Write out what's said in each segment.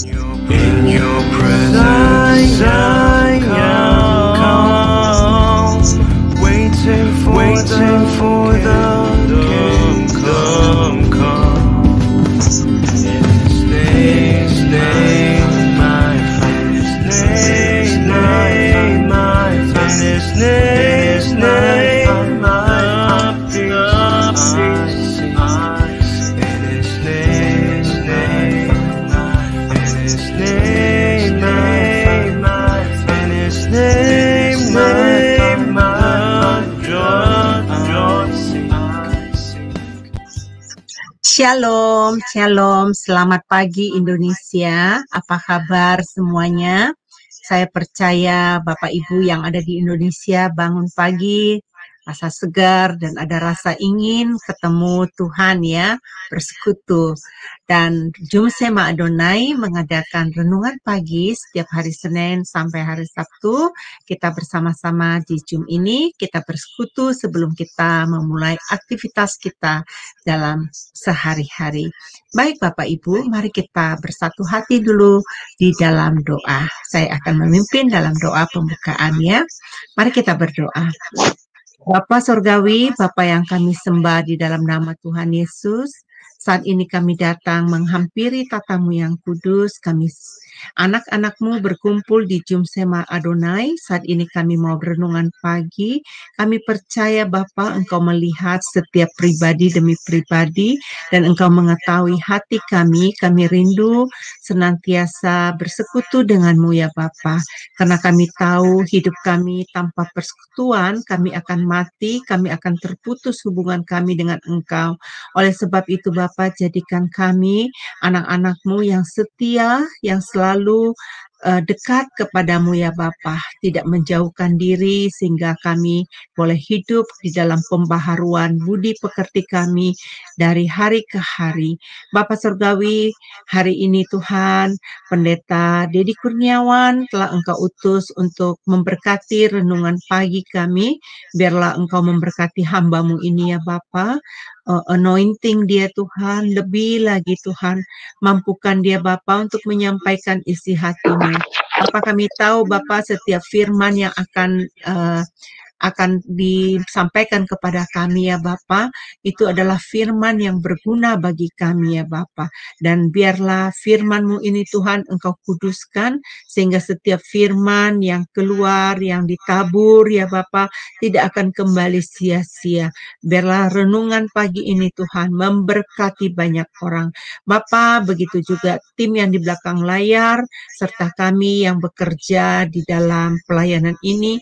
In your presence I come, waiting for the kingdom come. In His name, my friend, His name, my friend, His name, my peace I see. In His name, His name, my in His name, my joy seek. Shalom, shalom, selamat pagi Indonesia. Apa kabar semuanya? Saya percaya Bapak Ibu yang ada di Indonesia bangun pagi, rasa segar dan ada rasa ingin ketemu Tuhan ya, bersekutu. Dan Jum Sema Adonai mengadakan renungan pagi setiap hari Senin sampai hari Sabtu. Kita bersama-sama di Jum ini, kita bersekutu sebelum kita memulai aktivitas kita dalam sehari-hari. Baik Bapak Ibu, mari kita bersatu hati dulu di dalam doa. Saya akan memimpin dalam doa pembukaan ya. Mari kita berdoa. Bapa Sorgawi, Bapa yang kami sembah di dalam nama Tuhan Yesus, saat ini kami datang menghampiri tatamu yang kudus, kami anak-anakmu berkumpul di Jum Sema Adonai, saat ini kami mau berenungan pagi, kami percaya Bapa Engkau melihat setiap pribadi demi pribadi, dan Engkau mengetahui hati kami rindu senantiasa bersekutu denganmu ya Bapa, karena kami tahu hidup kami tanpa persekutuan, kami akan mati, kami akan terputus hubungan kami dengan Engkau. Oleh sebab itu Bapa, jadikan kami anak-anak-Mu yang setia, yang selalu dekat kepadamu ya Bapa, tidak menjauhkan diri sehingga kami boleh hidup di dalam pembaharuan budi pekerti kami dari hari ke hari. Bapa Surgawi, hari ini Tuhan, Pendeta Dedi Kurniawan telah Engkau utus untuk memberkati renungan pagi kami. Biarlah Engkau memberkati hamba-Mu ini ya Bapa. Anointing dia Tuhan, lebih lagi Tuhan, mampukan dia Bapa untuk menyampaikan isi hati-Mu. Bapa, kami tahu Bapa setiap firman yang akan disampaikan kepada kami ya Bapa, itu adalah firman yang berguna bagi kami ya Bapa. Dan biarlah firman-Mu ini Tuhan Engkau kuduskan, sehingga setiap firman yang keluar, yang ditabur ya Bapa, tidak akan kembali sia-sia. Biarlah renungan pagi ini Tuhan memberkati banyak orang. Bapa, begitu juga tim yang di belakang layar, serta kami yang bekerja di dalam pelayanan ini,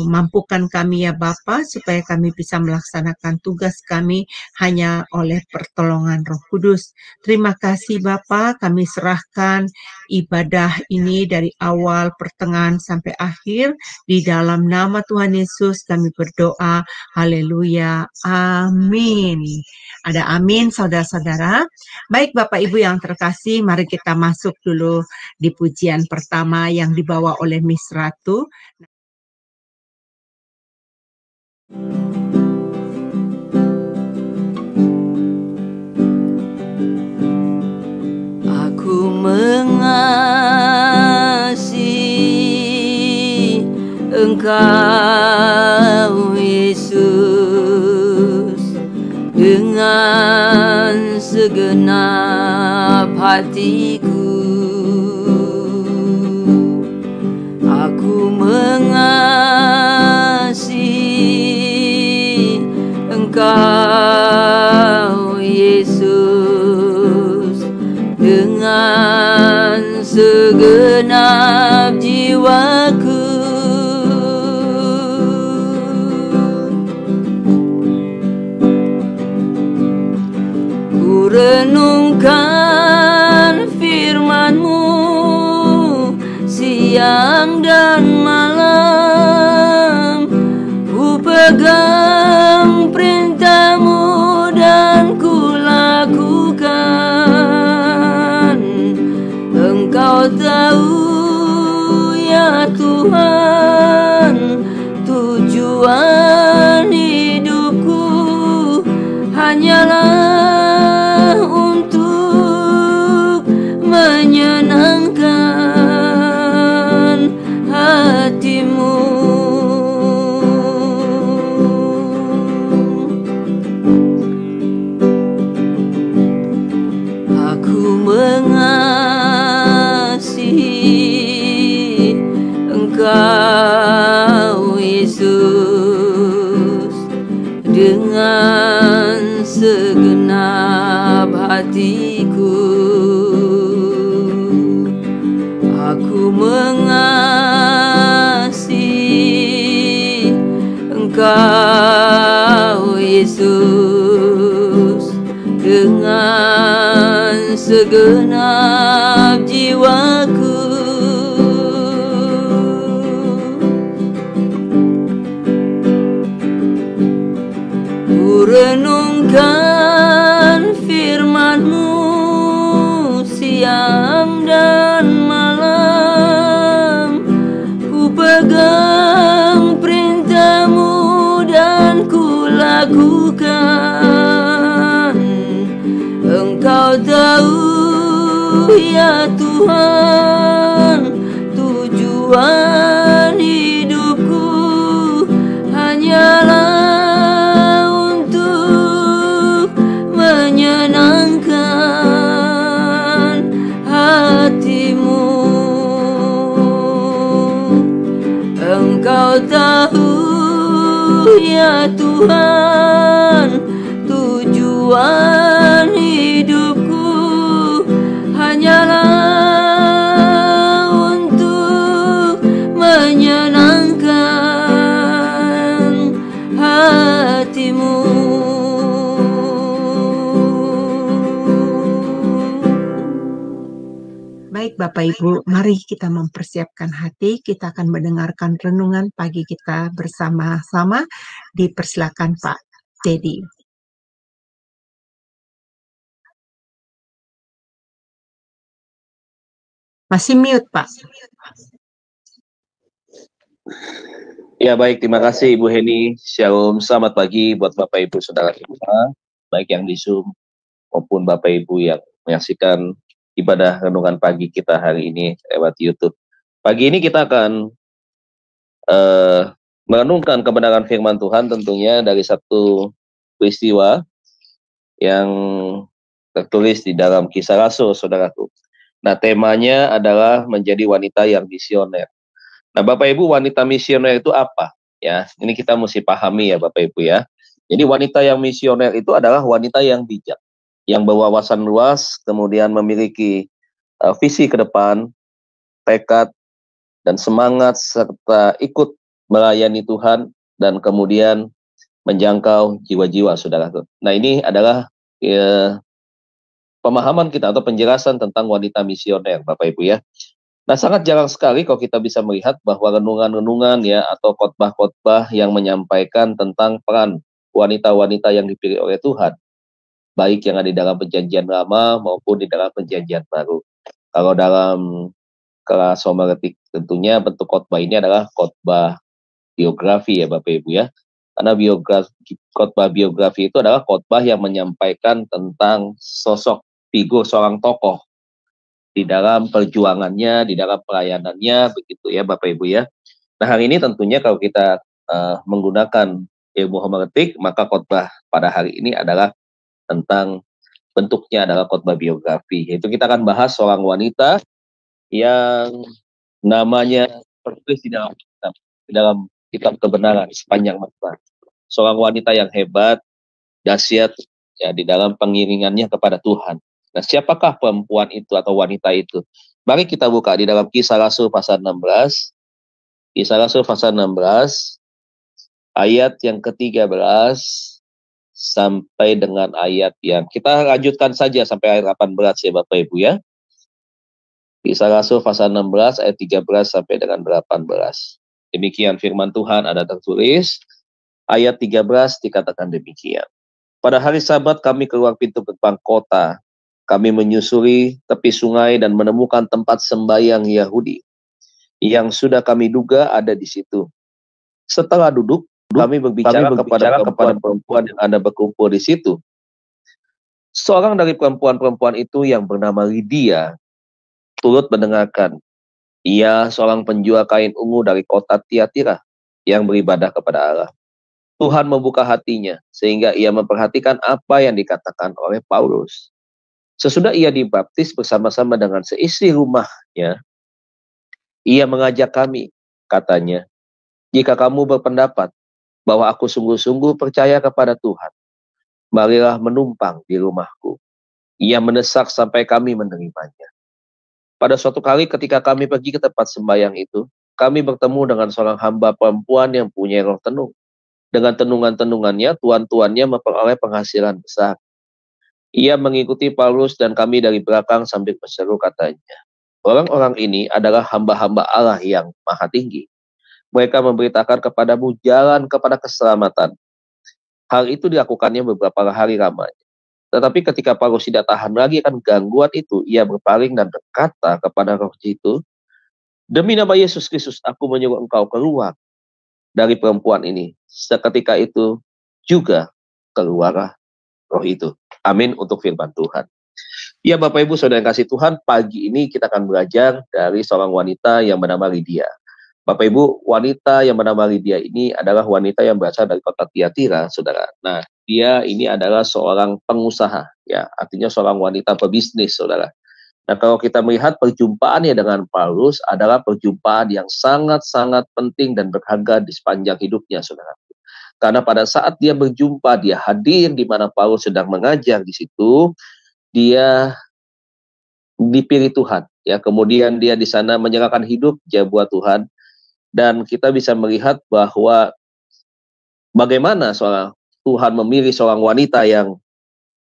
mampukan kami ya Bapa, supaya kami bisa melaksanakan tugas kami hanya oleh pertolongan Roh Kudus. Terima kasih Bapa, kami serahkan ibadah ini dari awal, pertengahan, sampai akhir. Di dalam nama Tuhan Yesus kami berdoa, haleluya, amin. Ada amin saudara-saudara. Baik Bapak Ibu yang terkasih, mari kita masuk dulu di pujian pertama yang dibawa oleh Miss Ratu. Aku mengasihi Engkau Yesus dengan segenap hatiku. Aku mengasihi Engkau Yesus dengan segenap jiwaku. Ku renungkan firman-Mu siang dan malam, ku pegang perintah-Mu dan ku lakukan. Engkau tahu ya Tuhan, tujuan hidupku hanyalah untuk menyenangkan Yesus dengan segenap jiwaku. Ku renungkan firman-Mu siang dan malam, ku pegang perintah-Mu dan ku lakukan. Engkau tahu ya Tuhan, tujuan hidupku hanyalah untuk menyenangkan hati-Mu. Engkau tahu ya Tuhan, tujuan hidupku hanyalah untuk menyenangkan hati-Mu. Baik Bapak Ibu, mari kita mempersiapkan hati. Kita akan mendengarkan renungan pagi kita bersama-sama. Dipersilakan Pak Dedi. Masih mute Pak. Ya baik, terima kasih Ibu Heni. Shalom, selamat pagi buat Bapak Ibu Saudara kita, baik yang di Zoom maupun Bapak Ibu yang menyaksikan ibadah renungan pagi kita hari ini lewat YouTube. Pagi ini kita akan merenungkan kebenaran firman Tuhan tentunya dari satu peristiwa yang tertulis di dalam Kisah Rasul, saudaraku. Nah, temanya adalah menjadi wanita yang misioner. Nah, Bapak Ibu, wanita misioner itu apa? Ya, ini kita mesti pahami ya Bapak Ibu ya. Jadi wanita yang misioner itu adalah wanita yang bijak, yang berwawasan luas, kemudian memiliki visi ke depan, tekad, dan semangat, serta ikut melayani Tuhan, dan kemudian menjangkau jiwa-jiwa, saudara. Nah, ini adalah pemahaman kita atau penjelasan tentang wanita misioner, Bapak Ibu ya. Nah, sangat jarang sekali kalau kita bisa melihat bahwa renungan-renungan ya atau khotbah-khotbah yang menyampaikan tentang peran wanita-wanita yang dipilih oleh Tuhan, baik yang ada di dalam perjanjian lama maupun di dalam perjanjian baru. Kalau dalam kelas homiletik tentunya bentuk khotbah ini adalah khotbah biografi ya Bapak Ibu ya. Karena khotbah biografi itu adalah khotbah yang menyampaikan tentang sosok figur seorang tokoh di dalam perjuangannya, di dalam pelayanannya, begitu ya Bapak Ibu ya. Nah, hari ini tentunya kalau kita menggunakan ilmu homiletik, maka khotbah pada hari ini adalah tentang bentuknya adalah khotbah biografi. Yaitu kita akan bahas seorang wanita yang namanya tertulis di dalam kitab kebenaran sepanjang masa. Seorang wanita yang hebat, dahsyat ya di dalam pengiringannya kepada Tuhan. Nah, siapakah perempuan itu atau wanita itu? Mari kita buka di dalam Kisah Rasul pasal 16. Kisah Rasul pasal 16 ayat yang ke-13 sampai dengan ayat yang kita lanjutkan saja sampai ayat 18 ya Bapak Ibu ya. Kisah Rasul pasal 16 ayat 13 sampai dengan 18. Demikian firman Tuhan ada tertulis. Ayat 13 dikatakan demikian. Pada hari Sabat kami keluar pintu gerbang kota. Kami menyusuri tepi sungai dan menemukan tempat sembahyang Yahudi yang sudah kami duga ada di situ. Setelah duduk, kami berbicara kepada perempuan yang ada berkumpul di situ. Seorang dari perempuan-perempuan itu yang bernama Lydia turut mendengarkan. Ia seorang penjual kain ungu dari kota Tiatira yang beribadah kepada Allah. Tuhan membuka hatinya sehingga ia memperhatikan apa yang dikatakan oleh Paulus. Sesudah ia dibaptis bersama-sama dengan seisi rumahnya, ia mengajak kami, katanya, jika kamu berpendapat bahwa aku sungguh-sungguh percaya kepada Tuhan, marilah menumpang di rumahku. Ia mendesak sampai kami menerimanya. Pada suatu kali ketika kami pergi ke tempat sembahyang itu, kami bertemu dengan seorang hamba perempuan yang punya roh tenung. Dengan tenungan-tenungannya, tuan-tuannya memperoleh penghasilan besar. Ia mengikuti Paulus dan kami dari belakang sambil berseru katanya, orang-orang ini adalah hamba-hamba Allah yang maha tinggi. Mereka memberitakan kepadamu jalan kepada keselamatan. Hal itu dilakukannya beberapa hari lamanya. Tetapi ketika Paulus tidak tahan lagi akan gangguan itu, ia berpaling dan berkata kepada roh itu, demi nama Yesus Kristus, aku menyuruh engkau keluar dari perempuan ini. Seketika itu juga keluarlah roh itu. Amin untuk firman Tuhan. Ya Bapak Ibu Saudara yang kasih Tuhan, pagi ini kita akan belajar dari seorang wanita yang bernama Lydia. Bapak Ibu, wanita yang bernama Lydia ini adalah wanita yang berasal dari kota Tiatira, Saudara. Nah, dia ini adalah seorang pengusaha, ya, artinya seorang wanita pebisnis, Saudara. Nah, kalau kita melihat perjumpaannya dengan Paulus adalah perjumpaan yang sangat-sangat penting dan berharga di sepanjang hidupnya, Saudara. Karena pada saat dia berjumpa, dia hadir di mana Paulus sedang mengajar di situ, dia dipilih Tuhan, ya. Kemudian dia di sana menyerahkan hidup dia buat Tuhan, dan kita bisa melihat bahwa bagaimana seorang Tuhan memilih seorang wanita yang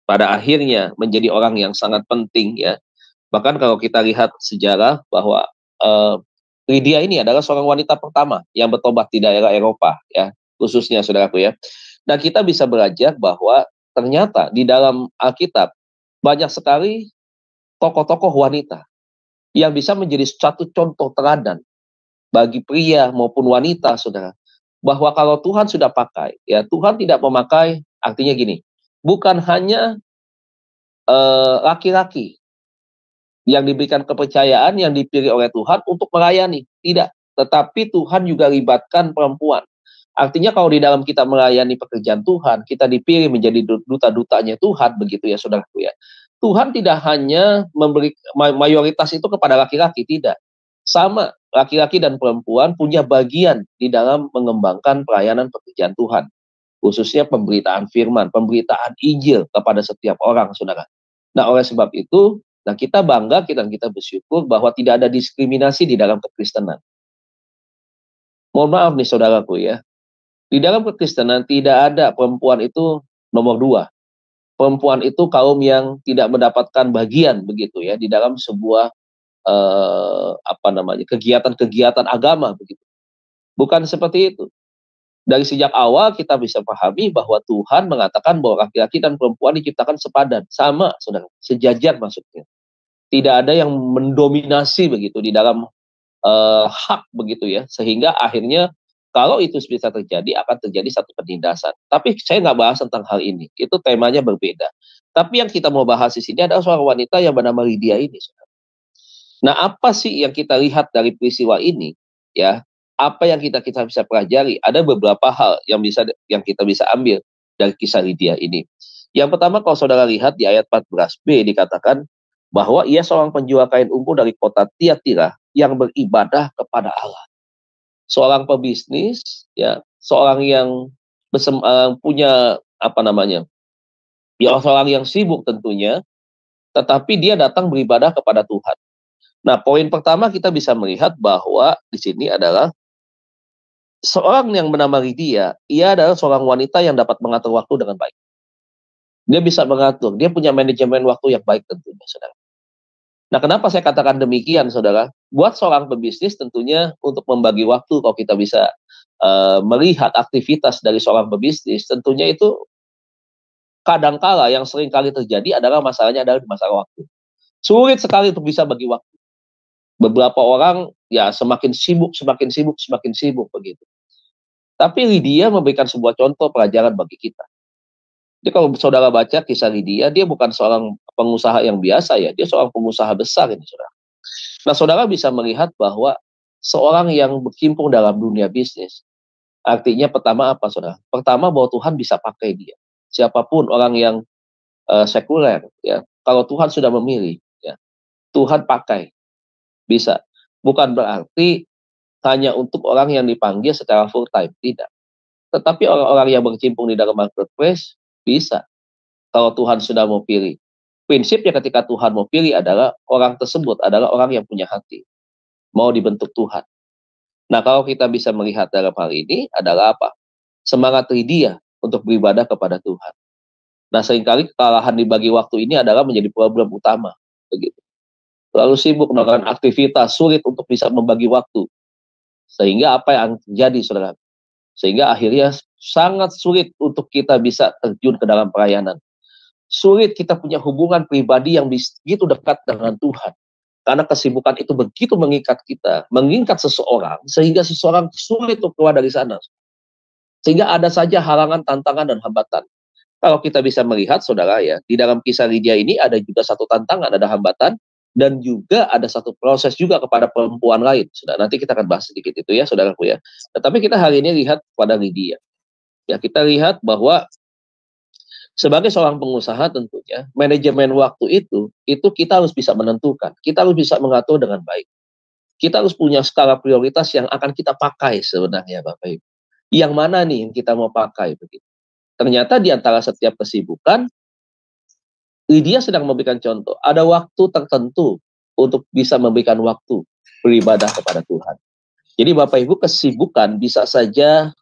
pada akhirnya menjadi orang yang sangat penting, ya. Bahkan kalau kita lihat sejarah bahwa Lydia ini adalah seorang wanita pertama yang bertobat di daerah Eropa, ya, khususnya saudaraku, ya. Dan kita bisa belajar bahwa ternyata di dalam Alkitab banyak sekali tokoh-tokoh wanita yang bisa menjadi satu contoh teladan bagi pria maupun wanita, saudara. Bahwa kalau Tuhan sudah pakai, ya, Tuhan tidak memakai, artinya gini, bukan hanya laki-laki yang diberikan kepercayaan, yang dipilih oleh Tuhan untuk melayani. Tidak. Tetapi Tuhan juga libatkan perempuan. Artinya kalau di dalam kita melayani pekerjaan Tuhan, kita dipilih menjadi duta-dutanya Tuhan, begitu ya saudaraku, ya. Tuhan tidak hanya memberi mayoritas itu kepada laki-laki, tidak. Sama, laki-laki dan perempuan punya bagian di dalam mengembangkan pelayanan pekerjaan Tuhan. Khususnya pemberitaan firman, pemberitaan Injil kepada setiap orang, saudara. Nah, oleh sebab itu, nah, kita bangga dan kita bersyukur bahwa tidak ada diskriminasi di dalam kekristenan. Mohon maaf nih saudaraku, ya. Di dalam kekristenan tidak ada perempuan itu nomor 2. Perempuan itu kaum yang tidak mendapatkan bagian, begitu ya, di dalam sebuah kegiatan-kegiatan agama, begitu. Bukan seperti itu. Dari sejak awal kita bisa pahami bahwa Tuhan mengatakan bahwa laki-laki dan perempuan diciptakan sepadan, sama, saudara, sejajar maksudnya. Tidak ada yang mendominasi begitu di dalam hak, begitu ya, sehingga akhirnya kalau itu bisa terjadi akan terjadi satu penindasan. Tapi saya nggak bahas tentang hal ini, itu temanya berbeda. Tapi yang kita mau bahas di sini adalah seorang wanita yang bernama Lydia ini, saudara. Nah, apa sih yang kita lihat dari peristiwa ini, ya? Apa yang kita bisa pelajari? Ada beberapa hal yang kita bisa ambil dari kisah Lydia ini. Yang pertama, kalau saudara lihat di ayat 14b dikatakan bahwa ia seorang penjual kain ungu dari kota Tiatira yang beribadah kepada Allah. Seorang pebisnis, ya, seorang yang punya ya, seorang yang sibuk tentunya, tetapi dia datang beribadah kepada Tuhan. Nah, poin pertama kita bisa melihat bahwa di sini adalah seorang yang bernama Lydia, ia adalah seorang wanita yang dapat mengatur waktu dengan baik. Dia bisa mengatur, dia punya manajemen waktu yang baik tentunya, saudara. Nah, kenapa saya katakan demikian, saudara? Buat seorang pebisnis tentunya untuk membagi waktu, kalau kita bisa melihat aktivitas dari seorang pebisnis, tentunya itu kadangkala yang sering kali terjadi adalah masalahnya adalah di masalah waktu. Sulit sekali untuk bisa bagi waktu. Beberapa orang ya semakin sibuk begitu. Tapi Lydia memberikan sebuah contoh pelajaran bagi kita. Jadi kalau saudara baca kisah Lydia, dia bukan seorang pengusaha yang biasa, ya, dia seorang pengusaha besar ini, saudara. Nah, saudara bisa melihat bahwa seorang yang berkecimpung dalam dunia bisnis, artinya pertama apa, saudara? Pertama bahwa Tuhan bisa pakai dia. Siapapun orang yang sekuler, ya, kalau Tuhan sudah memilih, ya, Tuhan pakai. Bisa. Bukan berarti hanya untuk orang yang dipanggil secara full time, tidak. Tetapi orang-orang yang berkecimpung di dalam marketplace bisa. Kalau Tuhan sudah mau pilih. Prinsipnya ketika Tuhan mau pilih adalah orang tersebut adalah orang yang punya hati. Mau dibentuk Tuhan. Nah, kalau kita bisa melihat dalam hal ini adalah apa? semangat Lydia untuk beribadah kepada Tuhan. Nah, seringkali kekalahan dibagi waktu ini adalah menjadi problem utama, begitu. Terlalu sibuk melakukan aktivitas, sulit untuk bisa membagi waktu. Sehingga apa yang terjadi, saudara? Sehingga akhirnya sangat sulit untuk kita bisa terjun ke dalam pelayanan. Sulit kita punya hubungan pribadi yang begitu dekat dengan Tuhan. Karena kesibukan itu begitu mengikat kita, mengikat seseorang, sehingga seseorang sulit untuk keluar dari sana. Sehingga ada saja halangan, tantangan, dan hambatan. Kalau kita bisa melihat, saudara, ya, di dalam kisah Lydia ini ada juga satu tantangan, ada hambatan, dan juga ada satu proses juga kepada perempuan lain. Sudah, nanti kita akan bahas sedikit itu ya, saudaraku ya. Tetapi kita hari ini lihat pada Lydia. Ya, kita lihat bahwa sebagai seorang pengusaha tentunya, manajemen waktu itu kita harus bisa menentukan. Kita harus bisa mengatur dengan baik. Kita harus punya skala prioritas yang akan kita pakai sebenarnya, Bapak Ibu. Yang mana nih yang kita mau pakai begitu. Ternyata di antara setiap kesibukan, Lydia sedang memberikan contoh. Ada waktu tertentu untuk bisa memberikan waktu beribadah kepada Tuhan. Jadi Bapak Ibu, kesibukan bisa saja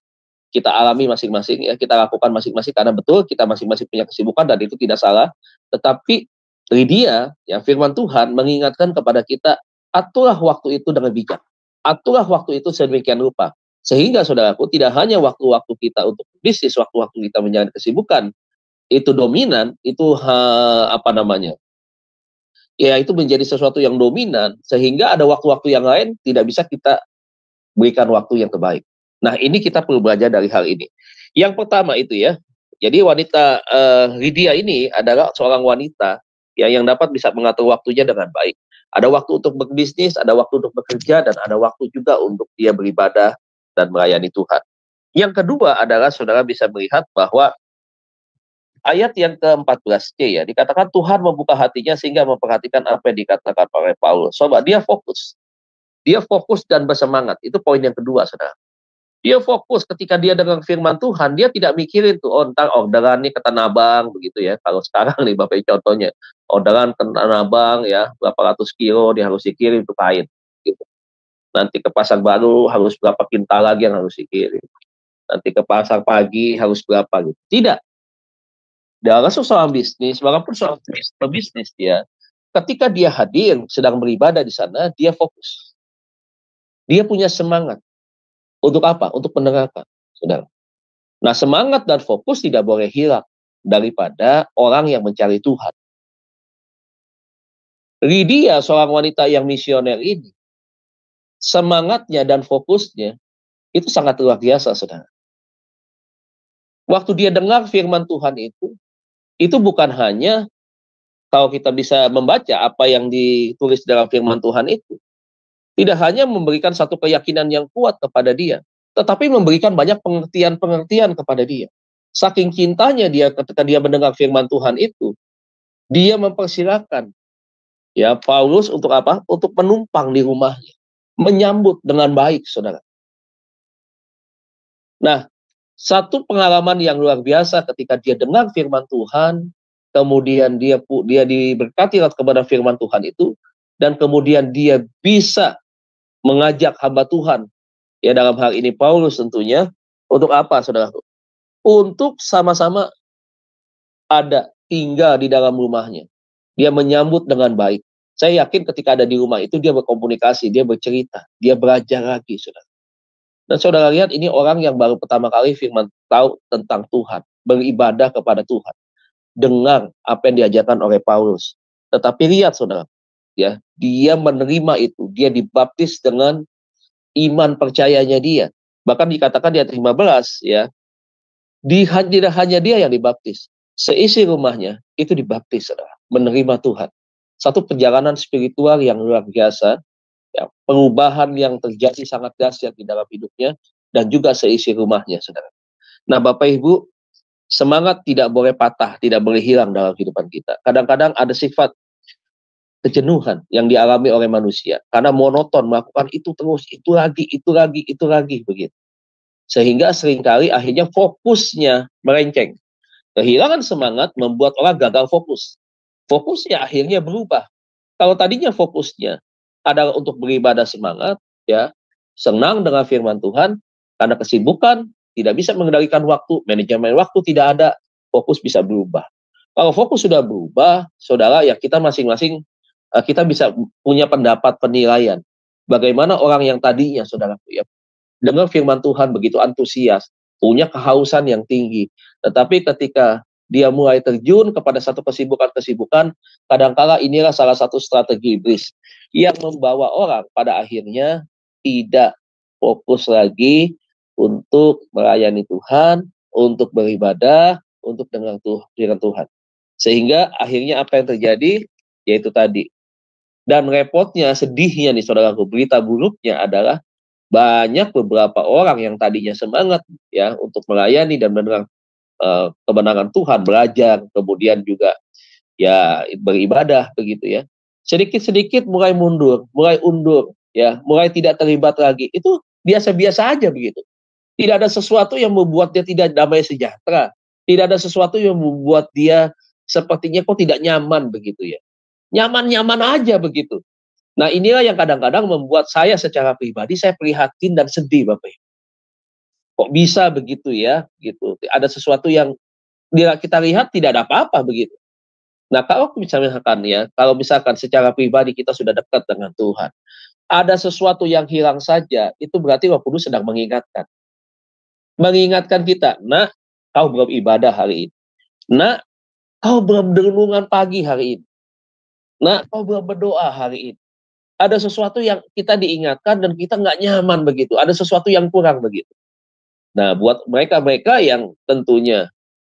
kita alami masing-masing, ya, kita lakukan masing-masing, karena betul kita masing-masing punya kesibukan dan itu tidak salah. Tetapi Lydia, ya, firman Tuhan mengingatkan kepada kita, aturlah waktu itu dengan bijak. Aturlah waktu itu sedemikian rupa. Sehingga saudaraku, tidak hanya waktu-waktu kita untuk bisnis, waktu-waktu kita menjalani kesibukan itu dominan, itu ya itu menjadi sesuatu yang dominan, sehingga ada waktu-waktu yang lain tidak bisa kita berikan waktu yang terbaik. Nah, ini kita perlu belajar dari hal ini. Yang pertama itu ya, jadi wanita Lydia ini adalah seorang wanita ya, yang dapat bisa mengatur waktunya dengan baik. Ada waktu untuk berbisnis, ada waktu untuk bekerja, dan ada waktu juga untuk dia beribadah dan melayani Tuhan. Yang kedua adalah saudara bisa melihat bahwa ayat yang ke-14c ya, dikatakan Tuhan membuka hatinya sehingga memperhatikan apa yang dikatakan oleh Paulus. Coba, dia fokus dan bersemangat. Itu poin yang kedua, saudara. Dia fokus ketika dia dengar firman Tuhan, dia tidak mikirin tuh, oh ntar orderan nih ke Tanah Abang, begitu ya. Kalau sekarang nih Bapak contohnya, orderan ke Tanah Abang ya, berapa ratus kilo dia harus dikirim untuk kain. Gitu. Nanti ke Pasar Baru harus berapa kintal lagi yang harus dikirim. Nanti ke Pasar Pagi harus berapa gitu. Tidak. Dalam seorang bisnis, walaupun seorang pebisnis dia, ketika dia hadir, sedang beribadah di sana, dia fokus. Dia punya semangat. Untuk apa? Untuk mendengarkan, saudara. Nah, semangat dan fokus tidak boleh hilang daripada orang yang mencari Tuhan. Lydia, seorang wanita yang misioner ini, semangatnya dan fokusnya itu sangat luar biasa, saudara. Waktu dia dengar firman Tuhan itu bukan hanya kalau kita bisa membaca apa yang ditulis dalam firman Tuhan itu, tidak hanya memberikan satu keyakinan yang kuat kepada dia, tetapi memberikan banyak pengertian-pengertian kepada dia. Saking cintanya dia ketika dia mendengar firman Tuhan itu, dia mempersilahkan ya Paulus untuk apa? Untuk menumpang di rumahnya, menyambut dengan baik, saudara. Nah, satu pengalaman yang luar biasa ketika dia dengar firman Tuhan, kemudian dia diberkati kepada firman Tuhan itu, dan kemudian dia bisa mengajak hamba Tuhan, ya dalam hal ini Paulus tentunya, untuk apa, saudara? Untuk sama-sama ada tinggal di dalam rumahnya. Dia menyambut dengan baik. Saya yakin ketika ada di rumah itu dia berkomunikasi, dia bercerita, dia belajar lagi, saudara. Dan saudara lihat, ini orang yang baru pertama kali firman tahu tentang Tuhan, beribadah kepada Tuhan, dengar apa yang diajarkan oleh Paulus. Tetapi lihat, saudara, ya, dia menerima itu, dia dibaptis dengan iman percayanya dia. Bahkan dikatakan di ayat 15 ya, tidak hanya dia yang dibaptis, seisi rumahnya itu dibaptis, saudara, menerima Tuhan. Satu perjalanan spiritual yang luar biasa, ya, perubahan yang terjadi sangat dahsyat di dalam hidupnya dan juga seisi rumahnya, saudara. Nah, Bapak Ibu, semangat tidak boleh patah, tidak boleh hilang dalam kehidupan kita. Kadang-kadang ada sifat kejenuhan yang dialami oleh manusia karena monoton melakukan itu terus, itu lagi begitu. Sehingga seringkali akhirnya fokusnya melenceng. Kehilangan semangat membuat orang gagal fokus. Fokusnya akhirnya berubah. Kalau tadinya fokusnya adalah untuk beribadah semangat, ya, senang dengan firman Tuhan, karena kesibukan tidak bisa mengendalikan waktu, manajemen waktu tidak ada, fokus bisa berubah. Kalau fokus sudah berubah, saudara, ya kita masing-masing kita bisa punya pendapat penilaian. Bagaimana orang yang tadinya, saudara, ya, dengar firman Tuhan begitu antusias, punya kehausan yang tinggi, tetapi ketika dia mulai terjun kepada satu kesibukan-kesibukan, kadangkala inilah salah satu strategi iblis yang membawa orang pada akhirnya tidak fokus lagi untuk melayani Tuhan, untuk beribadah, untuk dengan Tuhan. Sehingga akhirnya apa yang terjadi? Yaitu tadi. Dan repotnya, sedihnya nih saudaraku, berita buruknya adalah banyak beberapa orang yang tadinya semangat ya untuk melayani dan mendengar kebenaran Tuhan, belajar, kemudian juga ya beribadah begitu ya. Sedikit-sedikit mulai mundur, mulai undur, ya, mulai tidak terlibat lagi. Itu biasa-biasa aja begitu. Tidak ada sesuatu yang membuat dia tidak damai sejahtera. Tidak ada sesuatu yang membuat dia sepertinya kok tidak nyaman begitu ya. Nyaman-nyaman aja begitu. Nah, inilah yang kadang-kadang membuat saya secara pribadi saya prihatin dan sedih, Bapak Ibu. Kok bisa begitu ya, gitu. Ada sesuatu yang kita lihat tidak ada apa-apa begitu. Nah, kalau misalkan secara pribadi kita sudah dekat dengan Tuhan, ada sesuatu yang hilang saja, itu berarti Roh Kudus sedang mengingatkan. Mengingatkan kita, nah, kau belum ibadah hari ini. Nah, kau belum renungan pagi hari ini. Nah, kau belum berdoa hari ini. Ada sesuatu yang kita diingatkan dan kita nggak nyaman begitu. Ada sesuatu yang kurang begitu. Nah, buat mereka-mereka yang tentunya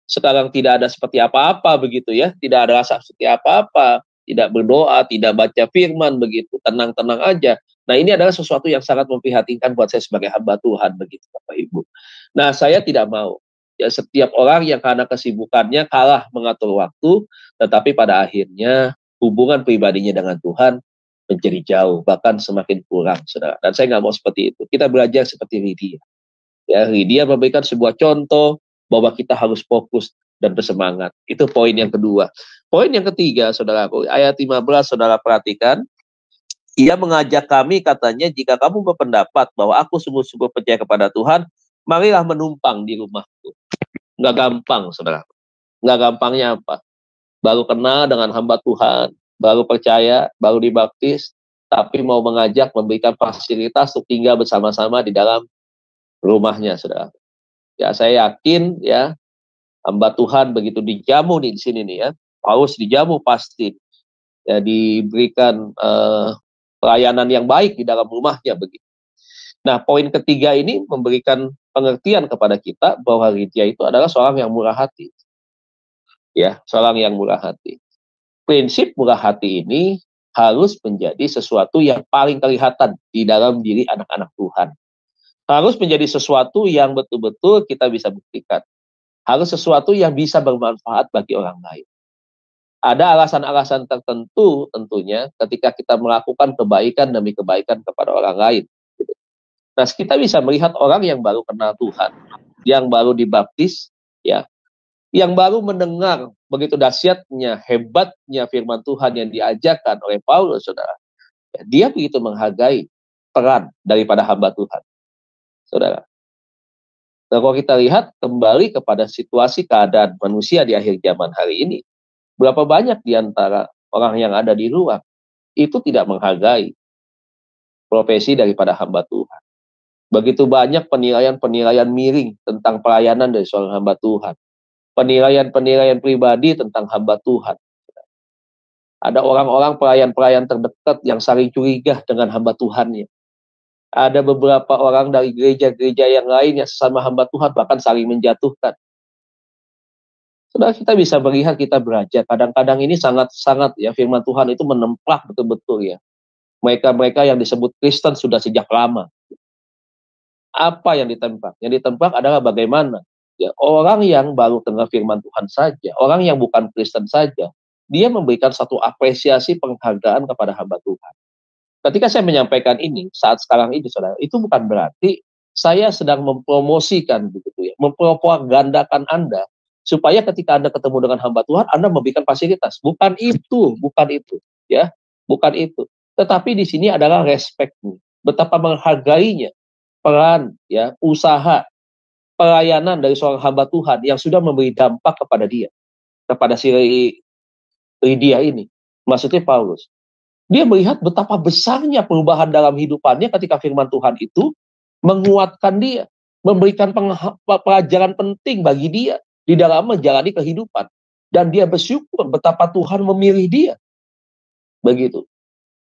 sekarang tidak ada seperti apa-apa begitu ya, tidak ada rasa seperti apa-apa, tidak berdoa, tidak baca firman begitu, tenang-tenang aja. Nah, ini adalah sesuatu yang sangat memprihatinkan buat saya sebagai hamba Tuhan begitu, Bapak Ibu. Nah, saya tidak mau ya setiap orang yang karena kesibukannya kalah mengatur waktu, tetapi pada akhirnya hubungan pribadinya dengan Tuhan menjadi jauh, bahkan semakin kurang, saudara. Dan saya nggak mau seperti itu. Kita belajar seperti Lydia. Ya, Lydia memberikan sebuah contoh bahwa kita harus fokus dan bersemangat. Itu poin yang kedua. Poin yang ketiga, saudaraku, ayat 15, saudara perhatikan. Ia mengajak kami, katanya, jika kamu berpendapat bahwa aku sungguh-sungguh percaya kepada Tuhan, marilah menumpang di rumahku. Nggak gampang, saudara. Nggak gampangnya apa? Baru kenal dengan hamba Tuhan, baru percaya, baru dibaptis, tapi mau mengajak, memberikan fasilitas untuk tinggal bersama-sama di dalam rumahnya, saudara. Ya, saya yakin ya hamba Tuhan begitu dijamu nih di sini nih ya. Paulus dijamu pasti ya, diberikan pelayanan yang baik di dalam rumahnya begitu. Nah, poin ketiga ini memberikan pengertian kepada kita bahwa Lydia itu adalah seorang yang murah hati. Ya, seorang yang murah hati. Prinsip murah hati ini harus menjadi sesuatu yang paling kelihatan di dalam diri anak-anak Tuhan. Harus menjadi sesuatu yang betul-betul kita bisa buktikan. Harus sesuatu yang bisa bermanfaat bagi orang lain. Ada alasan-alasan tertentu tentunya ketika kita melakukan kebaikan demi kebaikan kepada orang lain. Nah, kita bisa melihat orang yang baru kenal Tuhan, yang baru dibaptis, ya, yang baru mendengar begitu dahsyatnya, hebatnya firman Tuhan yang diajarkan oleh Paulus, saudara. Ya, dia begitu menghargai peran daripada hamba Tuhan, saudara. Nah, kalau kita lihat kembali kepada situasi keadaan manusia di akhir zaman hari ini, berapa banyak di antara orang yang ada di luar itu tidak menghargai profesi daripada hamba Tuhan. Begitu banyak penilaian-penilaian miring tentang pelayanan dari seorang hamba Tuhan. Penilaian-penilaian pribadi tentang hamba Tuhan. Ada orang-orang pelayan-pelayan terdekat yang saling curiga dengan hamba Tuhannya. Ada beberapa orang dari gereja-gereja yang lain yang sesama hamba Tuhan bahkan saling menjatuhkan. Saudara, kita bisa melihat, kita belajar. Kadang-kadang ini sangat-sangat ya firman Tuhan itu menemplak betul-betul ya. Mereka-mereka yang disebut Kristen sudah sejak lama. Apa yang ditemplak? Yang ditemplak adalah bagaimana ya orang yang baru dengar firman Tuhan saja, orang yang bukan Kristen saja, dia memberikan satu apresiasi penghargaan kepada hamba Tuhan. Ketika saya menyampaikan ini saat sekarang ini, saudara, itu bukan berarti saya sedang mempromosikan begitu ya, mempropagandakan Anda supaya ketika Anda ketemu dengan hamba Tuhan, Anda memberikan fasilitas. Bukan itu, ya, bukan itu. Tetapi di sini adalah respect, betapa menghargainya peran, ya, usaha pelayanan dari seorang hamba Tuhan yang sudah memberi dampak kepada dia, kepada si Lydia ini, maksudnya Paulus. Dia melihat betapa besarnya perubahan dalam hidupannya ketika firman Tuhan itu menguatkan dia, memberikan pelajaran penting bagi dia di dalam menjalani kehidupan. Dan dia bersyukur betapa Tuhan memilih dia. Begitu.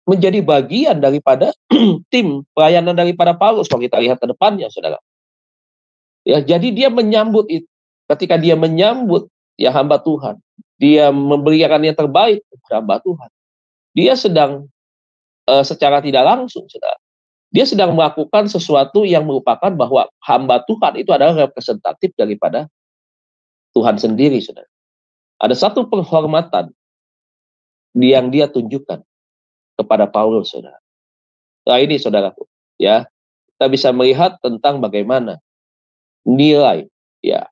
Menjadi bagian daripada tim pelayanan daripada Paulus. Kalau kita lihat ke depannya, saudara. Ya, jadi dia menyambut itu. Ketika dia menyambut ya hamba Tuhan, dia memberikan yang terbaik kepada hamba Tuhan. Dia sedang secara tidak langsung, saudara, dia sedang melakukan sesuatu yang merupakan bahwa hamba Tuhan itu adalah representatif daripada Tuhan sendiri, saudara. Ada satu penghormatan yang dia tunjukkan kepada Paulus, saudara. Nah ini, saudaraku, ya, kita bisa melihat tentang bagaimana nilai, ya,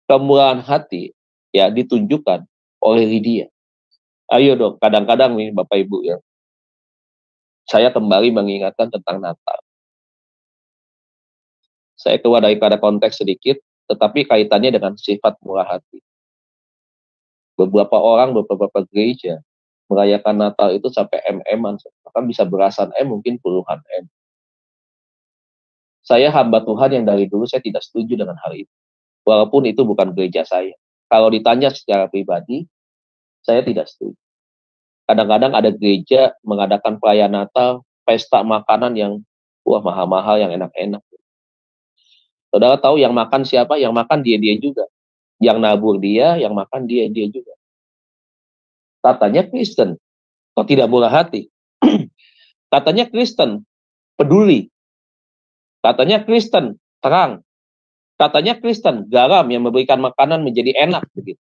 kemurahan hati, ya, ditunjukkan oleh Lydia. Ayo dong, kadang-kadang nih, Bapak Ibu, ya, saya kembali mengingatkan tentang Natal. Saya keluar daripada konteks sedikit, tetapi kaitannya dengan sifat murah hati. Beberapa orang, beberapa gereja merayakan Natal itu sampai M-an, bahkan bisa belasan M, mungkin puluhan M. Saya hamba Tuhan yang dari dulu saya tidak setuju dengan hal itu. Walaupun itu bukan gereja saya. Kalau ditanya secara pribadi, saya tidak setuju. Kadang-kadang ada gereja mengadakan perayaan Natal, pesta makanan yang mahal-mahal, yang enak-enak. Saudara tahu yang makan siapa? Yang makan dia juga. Yang nabur dia, yang makan dia juga. Katanya Kristen, kok tidak murah hati? Katanya Kristen, peduli. Katanya Kristen, terang. Katanya Kristen, garam yang memberikan makanan menjadi enak, begitu.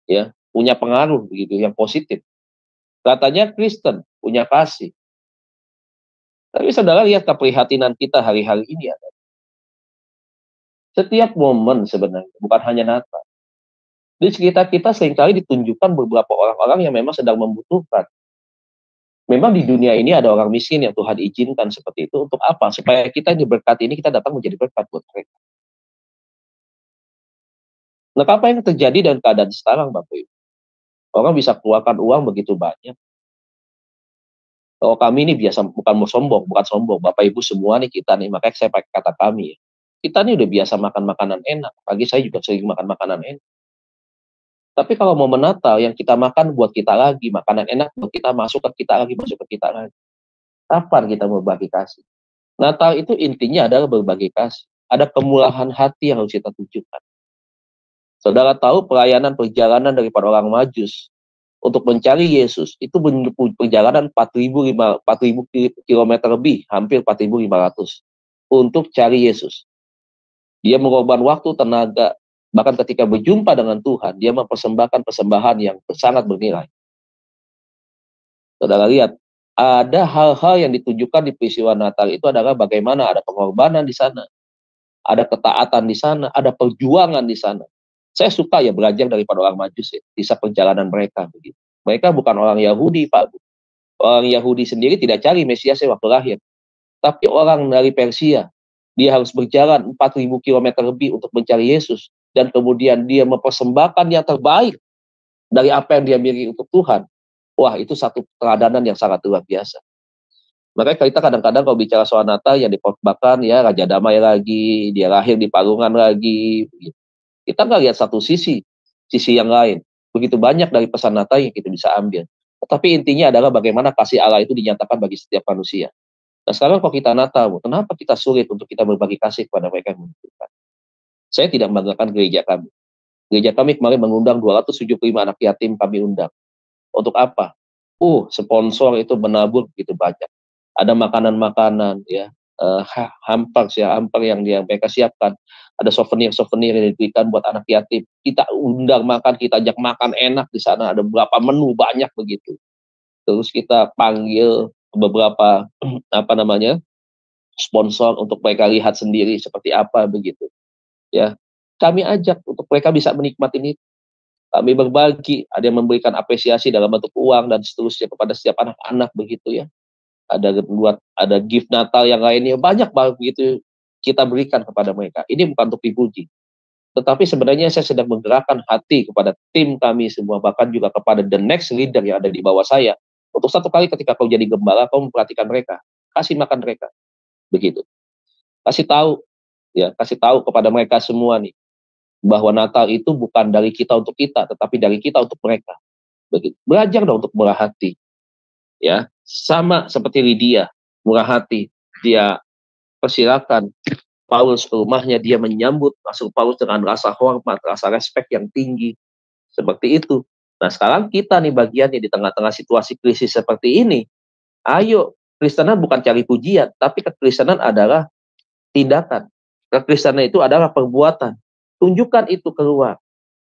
Ya, punya pengaruh begitu yang positif. Katanya Kristen, punya kasih. Tapi saudara lihat keprihatinan kita hari-hari ini ada. Setiap momen sebenarnya, bukan hanya Natal. Di sekitar kita seringkali ditunjukkan beberapa orang-orang yang memang sedang membutuhkan. Memang di dunia ini ada orang miskin yang Tuhan izinkan seperti itu. Untuk apa? Supaya kita diberkati ini, kita datang menjadi berkat buat mereka. Nah, apa yang terjadi dengan keadaan sekarang, Bapak Ibu? Orang bisa keluarkan uang begitu banyak. Oh, kami ini biasa, bukan sombong. Bapak Ibu semua nih, kita nih, makanya saya pakai kata kami. Kita nih udah biasa makan makanan enak. Pagi saya juga sering makan makanan enak. Tapi kalau momen Natal yang kita makan buat kita lagi, makanan enak buat kita masuk ke kita lagi. Kapan kita mau berbagi kasih? Natal itu intinya adalah berbagi kasih. Ada kemurahan hati yang harus kita tunjukkan. Saudara tahu pelayanan perjalanan daripada orang Majus untuk mencari Yesus itu perjalanan 4.000 km lebih, hampir 4.500 untuk cari Yesus. Dia mengorbankan waktu, tenaga, bahkan ketika berjumpa dengan Tuhan, dia mempersembahkan persembahan yang sangat bernilai. Saudara lihat, ada hal-hal yang ditunjukkan di peristiwa Natal itu adalah bagaimana ada pengorbanan di sana, ada ketaatan di sana, ada perjuangan di sana. Saya suka ya belajar daripada orang Majus ya, kisah perjalanan mereka begitu. Mereka bukan orang Yahudi, Pak. Orang Yahudi sendiri tidak cari Mesias waktu lahir. Tapi orang dari Persia, dia harus berjalan 4.000 km lebih untuk mencari Yesus. Dan kemudian dia mempersembahkan yang terbaik dari apa yang dia miliki untuk Tuhan. Wah, itu satu keteladanan yang sangat luar biasa. Makanya kita kadang-kadang kalau bicara soal Natal, yang dipersembahkan ya Raja Damai lagi, dia lahir di Palungan lagi, begitu. Kita nggak lihat satu sisi yang lain. Begitu banyak dari pesan Natal yang kita bisa ambil. Tapi intinya adalah bagaimana kasih Allah itu dinyatakan bagi setiap manusia. Nah sekarang kalau kita Natal, kenapa kita sulit untuk kita berbagi kasih kepada mereka yang membutuhkan? Saya tidak membanggakan gereja kami. Gereja kami kemarin mengundang 275 anak yatim kami undang. Untuk apa? Sponsor itu menabur begitu banyak. Ada makanan-makanan, ya, hamper yang mereka siapkan. Ada souvenir yang diberikan buat anak yatim. Kita undang makan, kita ajak makan enak di sana. Ada beberapa menu banyak begitu. Terus kita panggil beberapa sponsor untuk mereka lihat sendiri seperti apa begitu. Ya, kami ajak untuk mereka bisa menikmati ini. Kami berbagi, ada yang memberikan apresiasi dalam bentuk uang dan seterusnya kepada setiap anak-anak begitu ya. Ada gift Natal yang lainnya banyak banget begitu. kita berikan kepada mereka. Ini bukan untuk dipuji, tetapi sebenarnya saya sedang menggerakkan hati kepada tim kami semua, bahkan juga kepada the next leader yang ada di bawah saya. Untuk satu kali ketika kau jadi gembala, kau memperhatikan mereka, kasih makan mereka, begitu. Kasih tahu, ya, kasih tahu kepada mereka semua nih, bahwa Natal itu bukan dari kita untuk kita, tetapi dari kita untuk mereka. Begitu. Belajar dong untuk murah hati, ya, sama seperti Lydia, murah hati. Dia persilakan Paulus ke rumahnya, dia menyambut masuk Paulus dengan rasa hormat, rasa respek yang tinggi, seperti itu. Nah sekarang kita nih bagiannya di tengah-tengah situasi krisis seperti ini, ayo, Kristenan bukan cari pujian, tapi kekristenan adalah tindakan. Kekristenan itu adalah perbuatan. Tunjukkan itu keluar.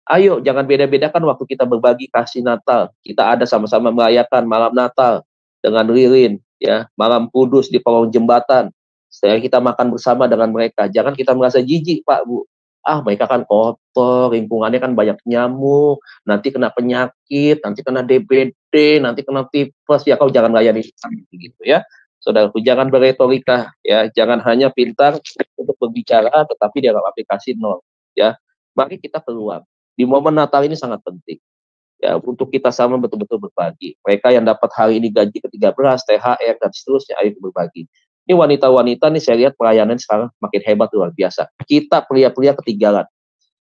Ayo, jangan beda-bedakan waktu kita berbagi kasih Natal. Kita ada sama-sama merayakan malam Natal dengan lilin, ya, malam kudus di kolong jembatan. Setelah kita makan bersama dengan mereka. Jangan kita merasa jijik, Pak, Bu. Ah, mereka kan kotor, lingkungannya kan banyak nyamuk, nanti kena penyakit, nanti kena DBD, nanti kena tipes. Ya, kau jangan layani gitu, ya. Saudaraku, jangan beretorika, ya. Jangan hanya pintar untuk berbicara, tetapi dalam aplikasi nol, ya. Mari kita keluar. Di momen Natal ini sangat penting, ya, untuk kita sama betul-betul berbagi. Mereka yang dapat hari ini gaji ke-13, THR, dan seterusnya, ayo berbagi. Ini wanita-wanita nih saya lihat pelayanan sekarang makin hebat, luar biasa. Kita pria-pria ketinggalan.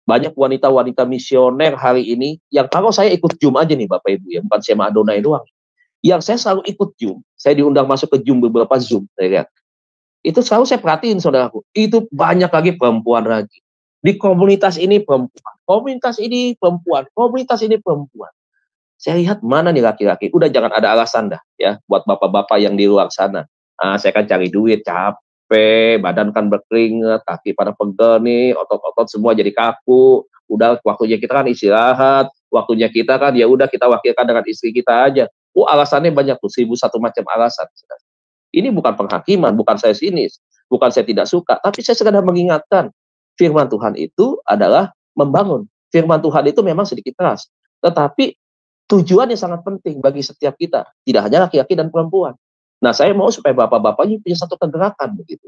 Banyak wanita-wanita misioner hari ini yang kalau saya ikut Zoom aja nih Bapak Ibu, ya, bukan saya Adonai doang. Yang saya selalu ikut Zoom, saya diundang masuk ke Zoom beberapa Zoom, saya lihat. Itu selalu saya perhatiin, saudaraku. Itu banyak lagi perempuan lagi. Di komunitas ini perempuan, komunitas ini perempuan, komunitas ini perempuan. Saya lihat mana nih laki-laki. Udah jangan ada alasan dah, ya, buat bapak-bapak yang di luar sana. Ah, saya kan cari duit, capek, badan kan berkeringat, kaki pada pegel nih, otot-otot semua jadi kaku. Udah waktunya kita kan istirahat, waktunya kita kan ya udah kita wakilkan dengan istri kita aja. Alasannya banyak tuh, 1001 macam alasan. Ini bukan penghakiman, bukan saya sinis, bukan saya tidak suka, tapi saya sekadar mengingatkan, firman Tuhan itu adalah membangun. Firman Tuhan itu memang sedikit keras, tetapi tujuannya sangat penting bagi setiap kita, tidak hanya laki-laki dan perempuan. Nah, saya mau supaya bapak-bapaknya punya satu kegerakan begitu.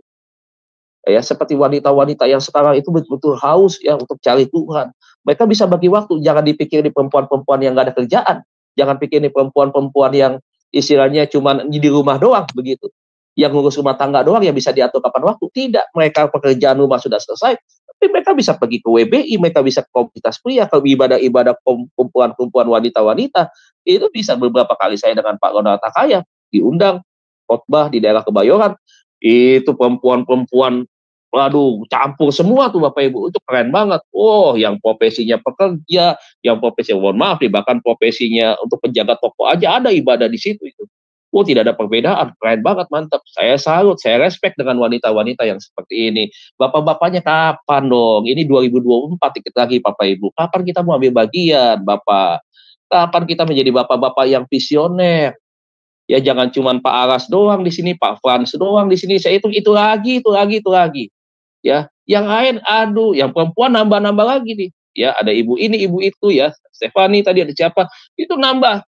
Ya, seperti wanita-wanita yang sekarang itu betul-betul haus ya untuk cari Tuhan. Mereka bisa bagi waktu, jangan dipikir di perempuan-perempuan yang nggak ada kerjaan. Jangan pikir di perempuan-perempuan yang istilahnya cuma di rumah doang begitu. Yang ngurus rumah tangga doang yang bisa diatur kapan waktu. Tidak, mereka pekerjaan rumah sudah selesai. Tapi mereka bisa pergi ke WBI, mereka bisa ke komunitas pria, ke ibadah-ibadah perempuan-perempuan wanita-wanita. Itu bisa beberapa kali saya dengan Pak Ronald Takaya diundang khotbah di daerah Kebayoran, itu perempuan-perempuan, waduh, campur semua tuh Bapak Ibu, itu keren banget. Oh, yang profesinya pekerja, yang profesinya, mohon maaf nih, bahkan profesinya untuk penjaga toko aja ada ibadah di situ itu. Oh, tidak ada perbedaan, keren banget, mantap. Saya salut, saya respect dengan wanita-wanita yang seperti ini. Bapak-bapaknya kapan dong? Ini 2024 dikit lagi Bapak Ibu. Kapan kita mau ambil bagian, Bapak? Kapan kita menjadi bapak-bapak yang visioner? Ya jangan cuma Pak Aras doang di sini, Pak Frans doang di sini. Saya hitung itu lagi. Ya, yang lain aduh, yang perempuan nambah-nambah lagi nih. Ya, ada ibu ini, ibu itu ya. Stefani tadi ada siapa? Itu nambah.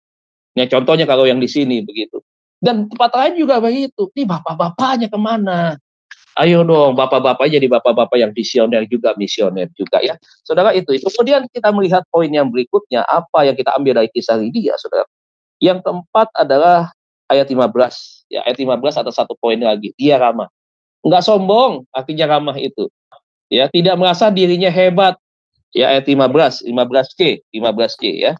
Ya contohnya kalau yang di sini begitu. Dan tempat lain juga begitu. Nih bapak-bapaknya kemana? Ayo dong, bapak-bapak jadi bapak-bapak yang visioner juga, misioner juga ya. Saudara itu. Kemudian kita melihat poin yang berikutnya, apa yang kita ambil dari kisah Lydia, saudara. Yang keempat adalah ayat 15. Ya, ayat 15 ada satu poin lagi. Dia ramah. Enggak sombong, artinya ramah itu. Ya, tidak merasa dirinya hebat. Ya, ayat 15C ya.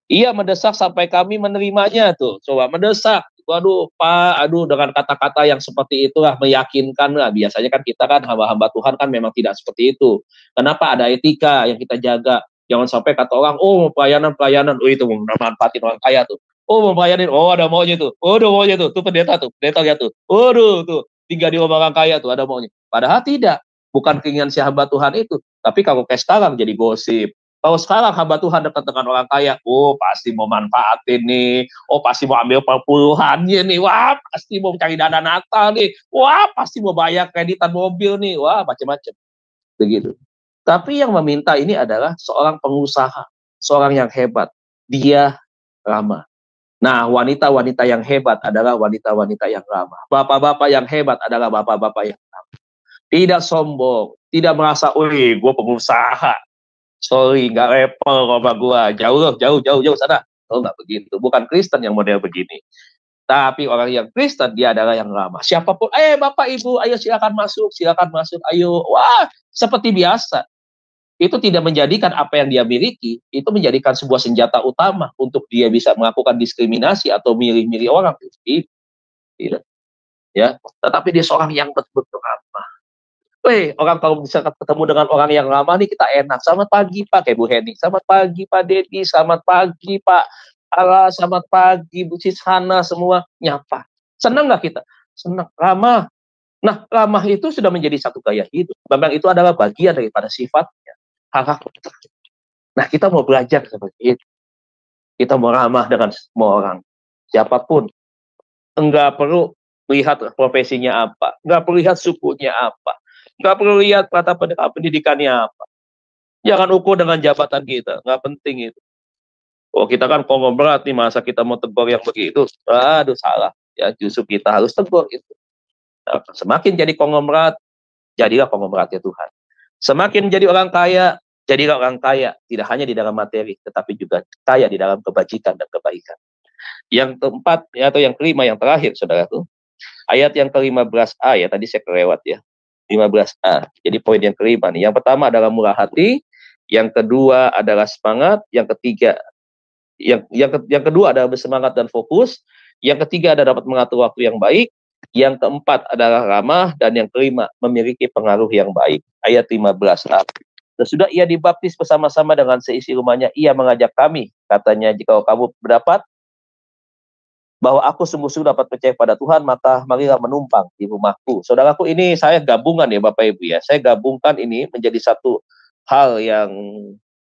Ia mendesak sampai kami menerimanya tuh. Coba mendesak. Waduh, Pak, aduh dengan kata-kata yang seperti itulah meyakinkan lah. Biasanya kan kita kan hamba-hamba Tuhan kan memang tidak seperti itu. Kenapa? Ada etika yang kita jaga. Jangan sampai kata orang, oh pelayanan, oh itu manfaatin orang kaya tuh. Oh mau pelayanin, oh ada maunya tuh. Oh ada maunya tuh pendeta lihat tuh. Waduh tuh, tinggal di rumah orang kaya tuh ada maunya. Padahal tidak. Bukan keinginan si hamba Tuhan itu. Tapi kalau kayak sekarang jadi gosip. Kalau sekarang hamba Tuhan dekat dengan orang kaya, oh pasti mau manfaatin nih, oh pasti mau ambil perpuluhannya nih, wah pasti mau cari dana Natal nih, wah pasti mau bayar kreditan mobil nih, wah macam-macam. Begitu. Tapi yang meminta ini adalah seorang pengusaha, seorang yang hebat. Dia ramah. Nah, wanita-wanita yang hebat adalah wanita-wanita yang ramah. Bapak-bapak yang hebat adalah bapak-bapak yang ramah. tidak sombong, tidak merasa, wih, gue pengusaha, sorry, nggak level sama gue, jauh sana. Oh, nggak begitu. Bukan Kristen yang model begini. Tapi orang yang Kristen, dia adalah yang ramah. Siapapun, Bapak Ibu, ayo silakan masuk, ayo. Wah, seperti biasa. Itu tidak menjadikan apa yang dia miliki, itu menjadikan sebuah senjata utama untuk dia bisa melakukan diskriminasi atau milih-milih orang. Tidak. Ya, tetapi dia seorang yang betul-betul ramah. Orang kalau bisa ketemu dengan orang yang ramah nih, kita enak. Selamat pagi Pak, kayak Bu Heni. Selamat pagi Pak Dedi, selamat pagi Pak Ala, selamat pagi Bu Cisana, semua nyapa. Senang nggak kita? Senang, ramah. Nah, ramah itu sudah menjadi satu gaya hidup. Memang itu adalah bagian daripada sifatnya, karakter. Nah, kita mau belajar seperti itu. Kita mau ramah dengan semua orang, siapapun. Enggak perlu lihat profesinya apa, enggak perlu lihat sukunya apa, enggak perlu lihat latar pendidikannya apa. Jangan ukur dengan jabatan kita, enggak penting itu. Oh, kita kan konglomerat nih, masa kita mau tegur yang begitu? Aduh, salah. Ya, justru kita harus tegur itu. Nah, semakin jadi konglomerat, jadilah konglomeratnya Tuhan. Semakin jadi orang kaya, jadilah orang kaya, tidak hanya di dalam materi, tetapi juga kaya di dalam kebajikan dan kebaikan. Yang keempat, atau yang kelima, yang terakhir, saudaraku, ayat yang ke-15a, ya, tadi saya kelewat ya, 15a. Jadi poin yang kelima nih. Yang pertama adalah murah hati, yang kedua adalah semangat, yang ketiga, yang kedua adalah bersemangat dan fokus, yang ketiga adalah dapat mengatur waktu yang baik, yang keempat adalah ramah, dan yang kelima memiliki pengaruh yang baik. Ayat 15a. Sesudah ia dibaptis bersama-sama dengan seisi rumahnya, ia mengajak kami, katanya, jika kamu berdapat bahwa aku sungguh-sungguh dapat percaya pada Tuhan, maka marilah menumpang di rumahku. Saudaraku, ini saya gabungan ya Bapak Ibu ya. Saya gabungkan ini menjadi satu hal yang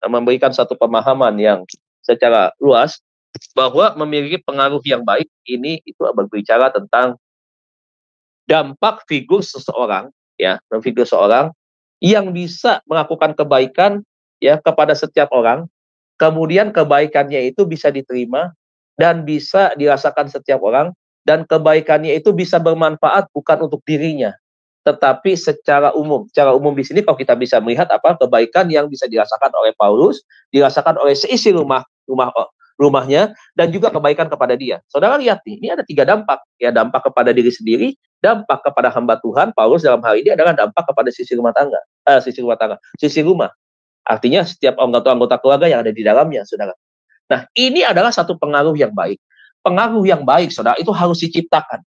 memberikan satu pemahaman yang secara luas bahwa memiliki pengaruh yang baik ini itu berbicara tentang dampak figur seseorang ya, figur seorang yang bisa melakukan kebaikan ya kepada setiap orang, kemudian kebaikannya itu bisa diterima dan bisa dirasakan setiap orang, dan kebaikannya itu bisa bermanfaat bukan untuk dirinya, tetapi secara umum. Secara umum di sini kalau kita bisa melihat apa kebaikan yang bisa dirasakan oleh Paulus, dirasakan oleh seisi rumahnya, dan juga kebaikan kepada dia. Saudara lihat nih, ini ada 3 dampak. Ya, dampak kepada diri sendiri, dampak kepada hamba Tuhan. Paulus dalam hal ini adalah dampak kepada sisi rumah. Artinya setiap anggota keluarga yang ada di dalamnya, saudara. Nah, ini adalah satu pengaruh yang baik. Pengaruh yang baik, saudara, itu harus diciptakan.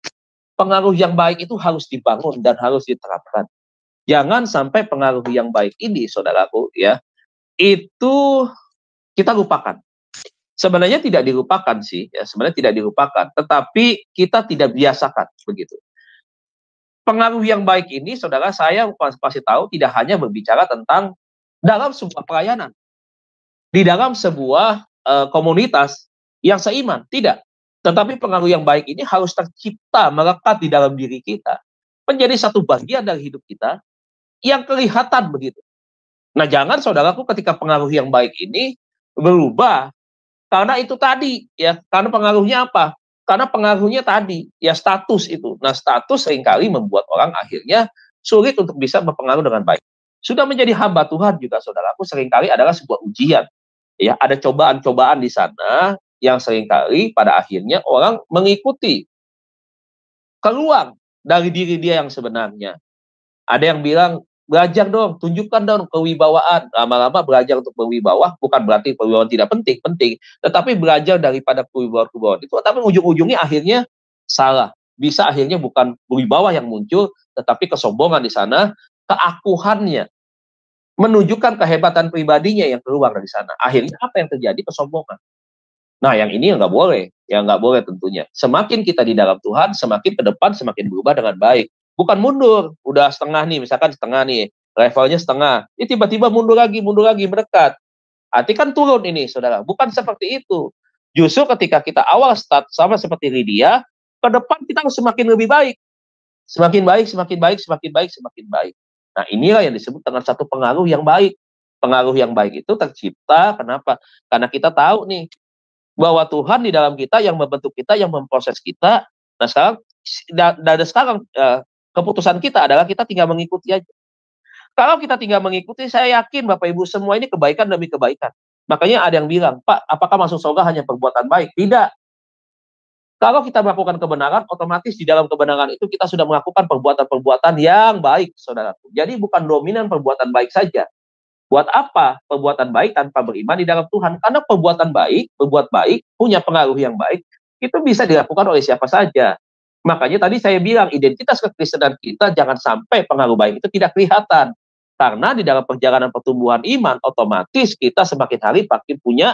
Pengaruh yang baik itu harus dibangun dan harus diterapkan. Jangan sampai pengaruh yang baik ini, saudaraku, ya, itu kita lupakan. Sebenarnya tidak dilupakan sih, ya, sebenarnya tidak dilupakan, tetapi kita tidak biasakan begitu. Pengaruh yang baik ini, saudara, saya pasti tahu tidak hanya berbicara tentang dalam sebuah pelayanan, di dalam sebuah komunitas yang seiman, tidak. Tetapi pengaruh yang baik ini harus tercipta, melekat di dalam diri kita, menjadi satu bagian dari hidup kita yang kelihatan begitu. Nah, jangan saudaraku ketika pengaruh yang baik ini berubah karena itu tadi ya, karena pengaruhnya apa? Karena pengaruhnya tadi ya status itu. Nah, status seringkali membuat orang akhirnya sulit untuk bisa berpengaruh dengan baik. Sudah menjadi hamba Tuhan juga saudaraku seringkali adalah sebuah ujian. Ya, ada cobaan-cobaan di sana yang seringkali pada akhirnya orang mengikuti keluar dari diri dia yang sebenarnya. Ada yang bilang, belajar dong, tunjukkan dong kewibawaan. Lama-lama belajar untuk berwibawa, bukan berarti kewibawaan tidak penting, tetapi belajar daripada kewibawaan itu, tapi ujung-ujungnya akhirnya salah. Bisa akhirnya bukan wibawa yang muncul, tetapi kesombongan di sana, keakuhannya, menunjukkan kehebatan pribadinya yang keluar dari sana. Akhirnya apa yang terjadi? Kesombongan. Nah, yang ini nggak boleh. Ya nggak boleh tentunya. Semakin kita di dalam Tuhan, semakin ke depan, semakin berubah dengan baik. Bukan mundur. Udah setengah nih, misalkan setengah nih. Levelnya setengah. Ini tiba-tiba mundur lagi, mendekat. Arti kan turun ini, saudara. Bukan seperti itu. Justru ketika kita awal start sama seperti Lydia, ke depan kita harus semakin lebih baik. Semakin baik, semakin baik, semakin baik, semakin baik. Nah, inilah yang disebut dengan satu pengaruh yang baik. Pengaruh yang baik itu tercipta, kenapa? Karena kita tahu nih, bahwa Tuhan di dalam kita yang membentuk kita, yang memproses kita. Nah, sekarang, dari sekarang, Keputusan kita adalah kita tinggal mengikuti aja. Kalau kita tinggal mengikuti, saya yakin Bapak Ibu semua ini kebaikan demi kebaikan. Makanya ada yang bilang, Pak, apakah masuk surga hanya perbuatan baik? Tidak. Kalau kita melakukan kebenaran, otomatis di dalam kebenaran itu kita sudah melakukan perbuatan-perbuatan yang baik, saudaraku. Jadi bukan dominan perbuatan baik saja. Buat apa perbuatan baik tanpa beriman di dalam Tuhan? Karena perbuatan baik, berbuat baik, punya pengaruh yang baik, itu bisa dilakukan oleh siapa saja. Makanya tadi saya bilang, identitas kekristenan kita jangan sampai pengaruh baik itu tidak kelihatan. Karena di dalam perjalanan pertumbuhan iman, otomatis kita semakin hari makin punya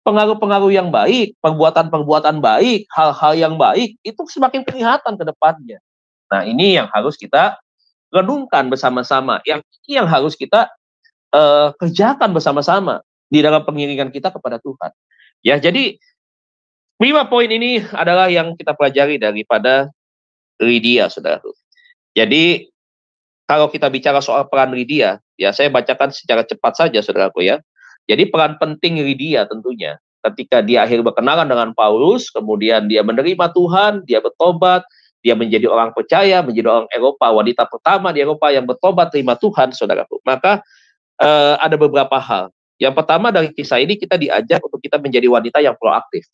pengaruh-pengaruh yang baik, perbuatan-perbuatan baik, hal-hal yang baik, itu semakin kelihatan ke depannya. Nah, ini yang harus kita renungkan bersama-sama, yang harus kita kerjakan bersama-sama di dalam pengiringan kita kepada Tuhan. Ya, jadi 5 poin ini adalah yang kita pelajari daripada Lydia, saudara. Jadi kalau kita bicara soal peran Lydia, ya saya bacakan secara cepat saja, saudaraku ya. Jadi peran penting Lydia tentunya ketika dia akhirnya berkenalan dengan Paulus, kemudian dia menerima Tuhan, dia bertobat, dia menjadi orang percaya, menjadi orang Eropa, wanita pertama di Eropa yang bertobat terima Tuhan, saudaraku. Maka ada beberapa hal. Yang pertama dari kisah ini kita diajak untuk kita menjadi wanita yang proaktif.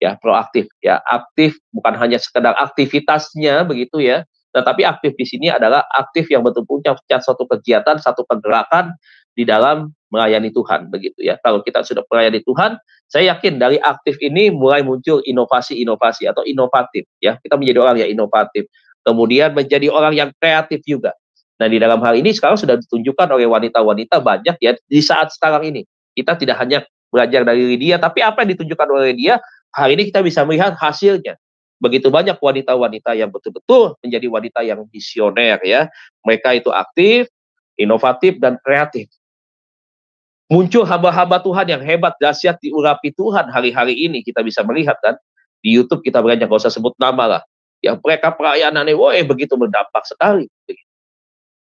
Ya, proaktif. Ya, aktif bukan hanya sekedar aktivitasnya begitu ya, tetapi aktif di sini adalah aktif yang betul-betul punya suatu kegiatan, satu pergerakan di dalam melayani Tuhan begitu ya. Kalau kita sudah melayani Tuhan, saya yakin dari aktif ini mulai muncul inovasi-inovasi atau inovatif ya. Kita menjadi orang yang inovatif. Kemudian menjadi orang yang kreatif juga. Nah, di dalam hal ini sekarang sudah ditunjukkan oleh wanita-wanita banyak ya di saat sekarang ini. Kita tidak hanya belajar dari Lydia, tapi apa yang ditunjukkan oleh Lydia, hari ini kita bisa melihat hasilnya. Begitu banyak wanita-wanita yang betul-betul menjadi wanita yang visioner ya. Mereka itu aktif, inovatif, dan kreatif. Muncul hamba-hamba Tuhan yang hebat, dahsyat, diurapi Tuhan hari-hari ini. Kita bisa melihat kan. Di YouTube kita banyak, gak usah sebut nama lah. Yang mereka pelayanannya, begitu berdampak sekali.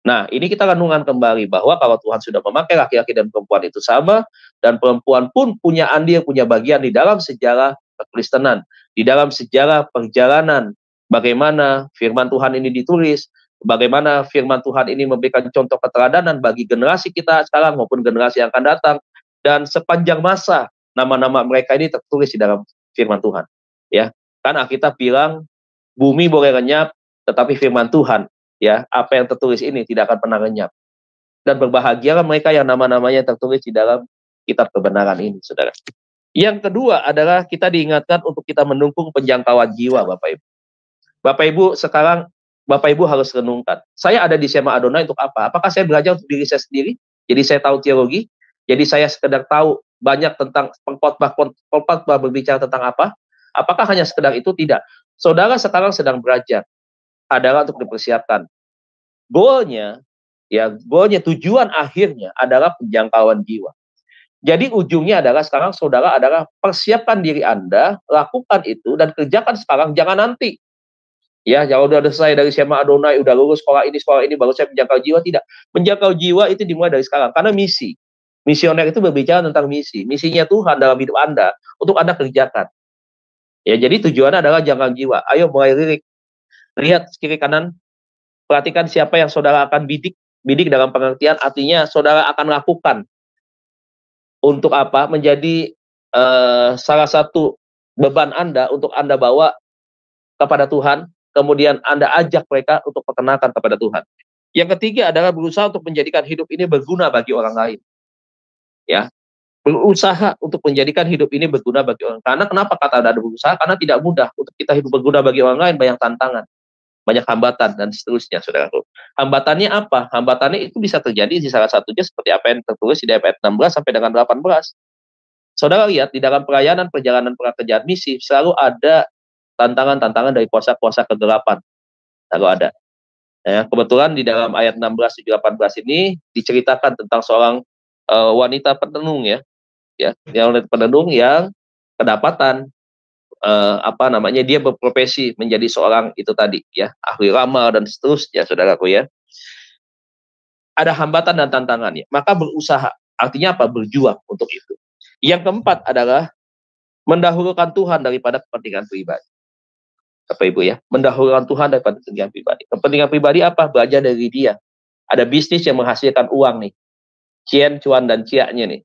Nah, ini kita renungan kembali bahwa kalau Tuhan sudah memakai laki-laki dan perempuan itu sama, dan perempuan pun punya andil, punya bagian di dalam sejarah kekristenan, di dalam sejarah perjalanan, bagaimana firman Tuhan ini ditulis, bagaimana firman Tuhan ini memberikan contoh keteladanan bagi generasi kita sekarang maupun generasi yang akan datang, dan sepanjang masa nama-nama mereka ini tertulis di dalam firman Tuhan. Ya, kan Alkitab bilang bumi boleh lenyap, tetapi firman Tuhan, ya, apa yang tertulis ini tidak akan pernah lenyap. Dan berbahagialah mereka yang nama-namanya tertulis di dalam kitab kebenaran ini, saudara. Yang kedua adalah kita diingatkan untuk kita mendukung penjangkauan jiwa, Bapak Ibu. Bapak Ibu, sekarang Bapak Ibu harus renungkan. Saya ada di Sema Adonai untuk apa? Apakah saya belajar untuk diri saya sendiri? Jadi saya tahu teologi? Jadi saya sekedar tahu banyak tentang pengkhotbah berbicara tentang apa? Apakah hanya sekedar itu? Tidak. Saudara sekarang sedang belajar adalah untuk dipersiapkan. Goalnya, tujuan akhirnya adalah penjangkauan jiwa. Jadi ujungnya adalah sekarang saudara adalah persiapkan diri Anda, lakukan itu dan kerjakan sekarang, jangan nanti. Ya, kalau udah selesai dari Sema Adonai, udah lulus sekolah ini, baru saya menjangkau jiwa, tidak. Menjangkau jiwa itu dimulai dari sekarang, karena misi. Misioner itu berbicara tentang misi. Misinya Tuhan dalam hidup Anda, untuk Anda kerjakan. Ya, jadi tujuannya adalah jangkau jiwa. Ayo mulai lirik. Lihat kiri kanan, perhatikan siapa yang saudara akan bidik. Bidik dalam pengertian artinya saudara akan lakukan. Untuk apa? Menjadi salah satu beban Anda untuk Anda bawa kepada Tuhan, kemudian Anda ajak mereka untuk perkenalkan kepada Tuhan. Yang ketiga adalah berusaha untuk menjadikan hidup ini berguna bagi orang lain. Ya, berusaha untuk menjadikan hidup ini berguna bagi orang. Karena kenapa kata ada berusaha? Karena tidak mudah untuk kita hidup berguna bagi orang lain, banyak tantangan, banyak hambatan dan seterusnya, saudaraku. Hambatannya apa? Hambatannya itu bisa terjadi di salah satunya seperti apa yang tertulis di ayat 16 sampai dengan 18. Saudara lihat di dalam pelayanan perjalanan pekerjaan misi selalu ada tantangan-tantangan dari kuasa-kuasa kegelapan. Selalu ada. Ya, kebetulan di dalam ayat 16 18 ini diceritakan tentang seorang wanita penenung ya, yang wanita penenung yang kedapatan dia berprofesi menjadi seorang itu tadi ya, ahli ramal dan seterusnya, saudaraku ya. Ada hambatan dan tantangannya, maka berusaha. Artinya apa? Berjuang untuk itu. Yang keempat adalah mendahulukan Tuhan daripada kepentingan pribadi. Bapak Ibu ya, mendahulukan Tuhan daripada kepentingan pribadi. Kepentingan pribadi apa? Belajar dari dia. Ada bisnis yang menghasilkan uang nih, cien, cuan, dan ciaknya nih.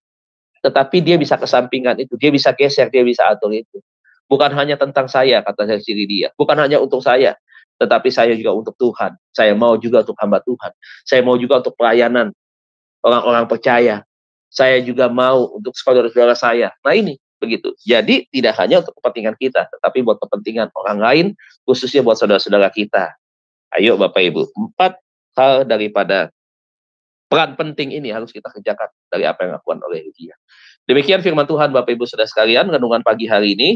Tetapi dia bisa kesampingan itu, dia bisa geser, dia bisa atur itu. Bukan hanya tentang saya, kata saya sendiri dia. Bukan hanya untuk saya, tetapi saya juga untuk Tuhan. Saya mau juga untuk hamba Tuhan. Saya mau juga untuk pelayanan orang-orang percaya. Saya juga mau untuk saudara-saudara saya. Nah ini, begitu. Jadi tidak hanya untuk kepentingan kita, tetapi buat kepentingan orang lain, khususnya buat saudara-saudara kita. Ayo Bapak Ibu, 4 hal daripada peran penting ini harus kita kerjakan dari apa yang dilakukan oleh dia. Demikian firman Tuhan Bapak Ibu Saudara sekalian, renungan pagi hari ini.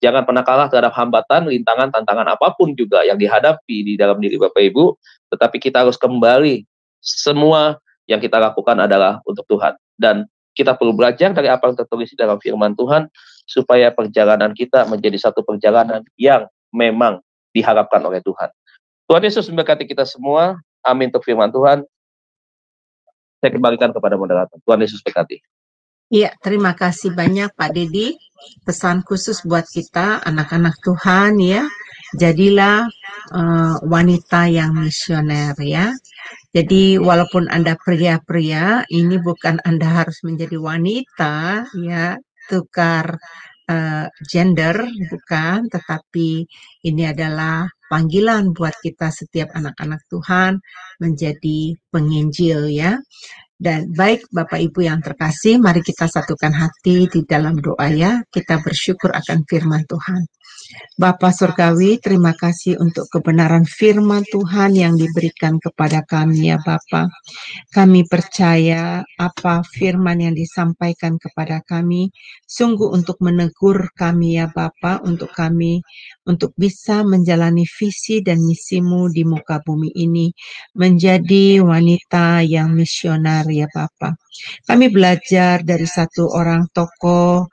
Jangan pernah kalah terhadap hambatan, rintangan, tantangan apapun juga yang dihadapi di dalam diri Bapak Ibu, tetapi kita harus kembali, semua yang kita lakukan adalah untuk Tuhan. Dan kita perlu belajar dari apa yang tertulis di dalam firman Tuhan, supaya perjalanan kita menjadi satu perjalanan yang memang diharapkan oleh Tuhan. Tuhan Yesus memberkati kita semua. Amin untuk firman Tuhan. Saya kembalikan kepada moderator. Tuhan Yesus berkati. Iya, terima kasih banyak Pak Dedi. Pesan khusus buat kita, anak-anak Tuhan ya. Jadilah wanita yang misioner ya. Jadi walaupun Anda pria-pria, ini bukan Anda harus menjadi wanita ya, tukar gender, bukan, tetapi ini adalah panggilan buat kita setiap anak-anak Tuhan menjadi penginjil ya. Dan baik Bapak Ibu yang terkasih, mari kita satukan hati di dalam doa ya. Kita bersyukur akan firman Tuhan. Bapa Surgawi, terima kasih untuk kebenaran firman Tuhan yang diberikan kepada kami ya Bapa. Kami percaya apa firman yang disampaikan kepada kami sungguh untuk menegur kami ya Bapa, untuk kami untuk bisa menjalani visi dan misimu di muka bumi ini, menjadi wanita yang misioner ya Bapa. Kami belajar dari satu orang tokoh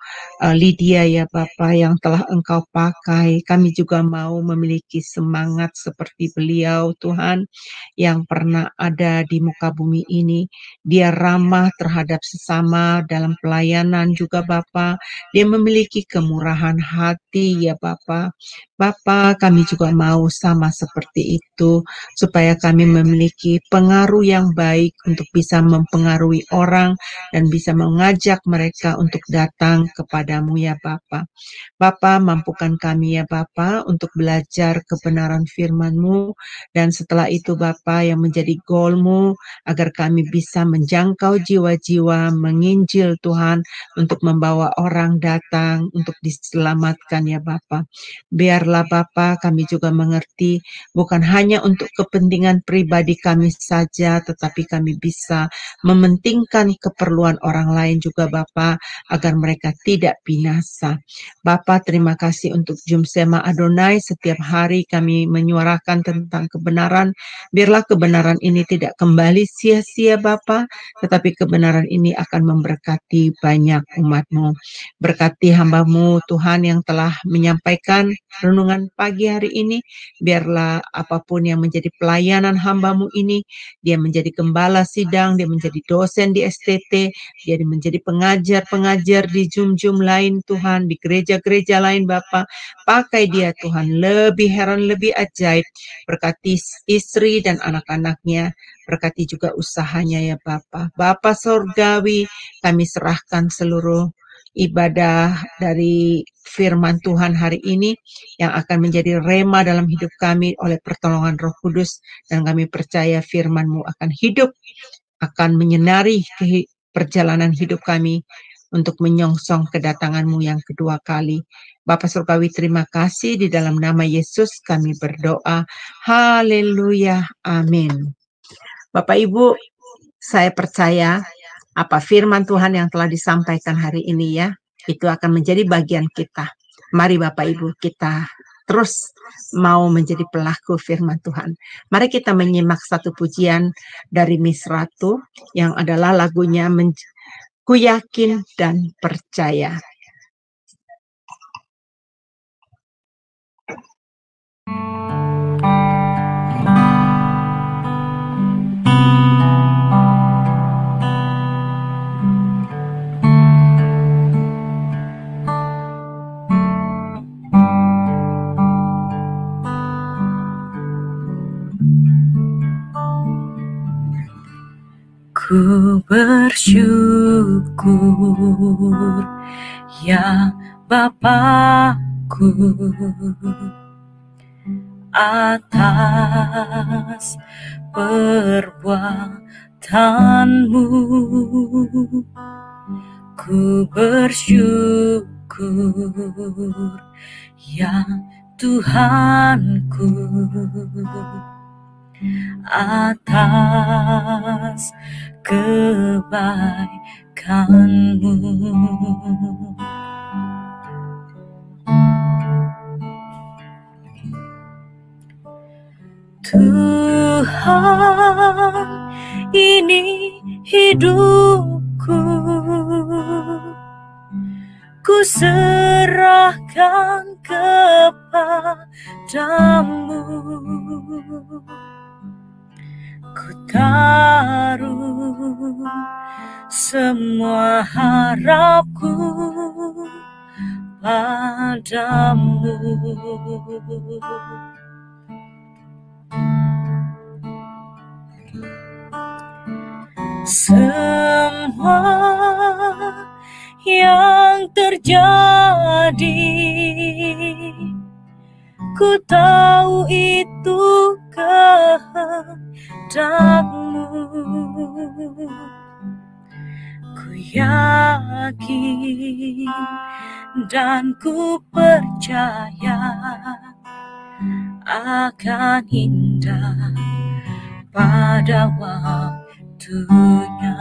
Lydia ya Bapa yang telah Engkau pakai. Kami juga mau memiliki semangat seperti beliau Tuhan yang pernah ada di muka bumi ini. Dia ramah terhadap sesama dalam pelayanan juga Bapa. Dia memiliki kemurahan hati ya Bapa. Bapa, kami juga mau sama seperti itu supaya kami memiliki pengaruh yang baik untuk bisa mempengaruhi orang dan bisa mengajak mereka untuk datang kepadamu ya Bapa. Bapa, mampukan kami ya Bapa untuk belajar kebenaran firman-Mu, dan setelah itu Bapa yang menjadi goal-Mu agar kami bisa menjangkau jiwa-jiwa, menginjil Tuhan, untuk membawa orang datang untuk diselamatkan ya Bapa. Biarlah Bapa kami juga mengerti bukan hanya untuk kepentingan pribadi kami saja, tetapi kami bisa mementingkan keperluan orang lain juga Bapa, agar mereka tidak binasa. Bapa, terima kasih untuk Jumsema Adonai. Setiap hari kami menyuarakan tentang kebenaran. Biarlah kebenaran ini tidak kembali sia-sia Bapa, tetapi kebenaran ini akan memberkati banyak umat-Mu. Berkati hamba-Mu Tuhan yang telah menyampaikan renungan pagi hari ini. Biarlah apapun yang menjadi pelayanan hamba-Mu ini, dia menjadi gembala sidang, dia menjadi dosen di STT, dia menjadi pengajar-pengajar di Jum-Jum lain Tuhan, di gereja-gereja lain Bapa. Pakai dia Tuhan, lebih heran, lebih ajaib. Berkati istri dan anak-anaknya, berkati juga usahanya ya Bapa. Bapa Surgawi, kami serahkan seluruh ibadah dari firman Tuhan hari ini yang akan menjadi rema dalam hidup kami oleh pertolongan Roh Kudus, dan kami percaya firman-Mu akan hidup, akan menyinari perjalanan hidup kami untuk menyongsong kedatangan-Mu yang kedua kali. Bapa Surgawi, terima kasih, di dalam nama Yesus kami berdoa. Haleluya, amin. Bapak Ibu, saya percaya apa firman Tuhan yang telah disampaikan hari ini ya, itu akan menjadi bagian kita. Mari Bapak Ibu, kita terus mau menjadi pelaku firman Tuhan. Mari kita menyimak satu pujian dari Miss Ratu yang adalah lagunya Ku Yakin dan Percaya. Ku bersyukur ya Bapakku atas perbuatanmu. Ku bersyukur ya Tuhanku atas kebaikanmu. Tuhan, ini hidupku, ku serahkan kepadamu. Ku taruh semua harapku padamu. Semua yang terjadi, ku tahu itu kehendakmu. Ku yakin dan ku percaya akan indah pada waktunya.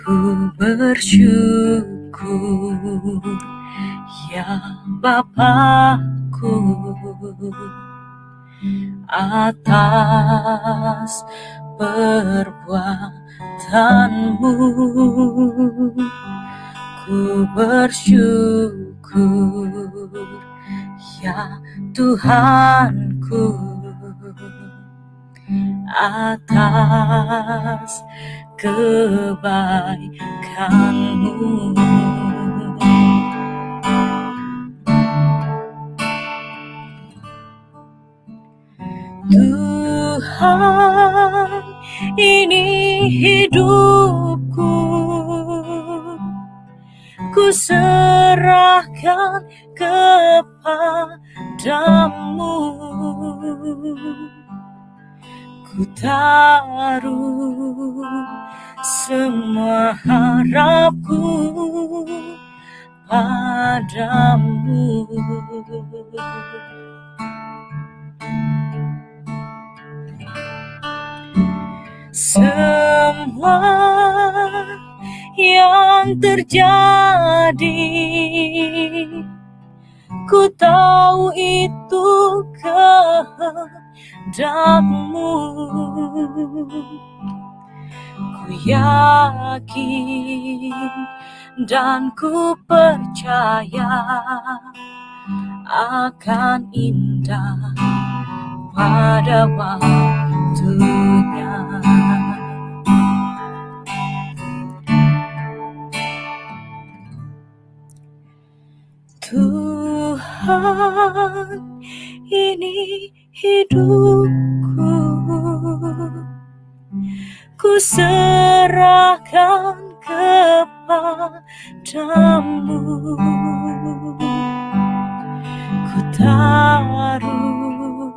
Ku bersyukur ya Bapakku atas perbuatanmu. Ku bersyukur ya Tuhanku atas kebaikanmu. Tuhan, ini hidupku, ku serahkan kepadamu. Ku taruh semua harapku padamu. Semua yang terjadi, ku tahu itu kehendakmu. Ku yakin dan ku percaya akan indah pada waktunya. Tuhan, ini hidupku, ku serahkan kepadamu. Ku taruh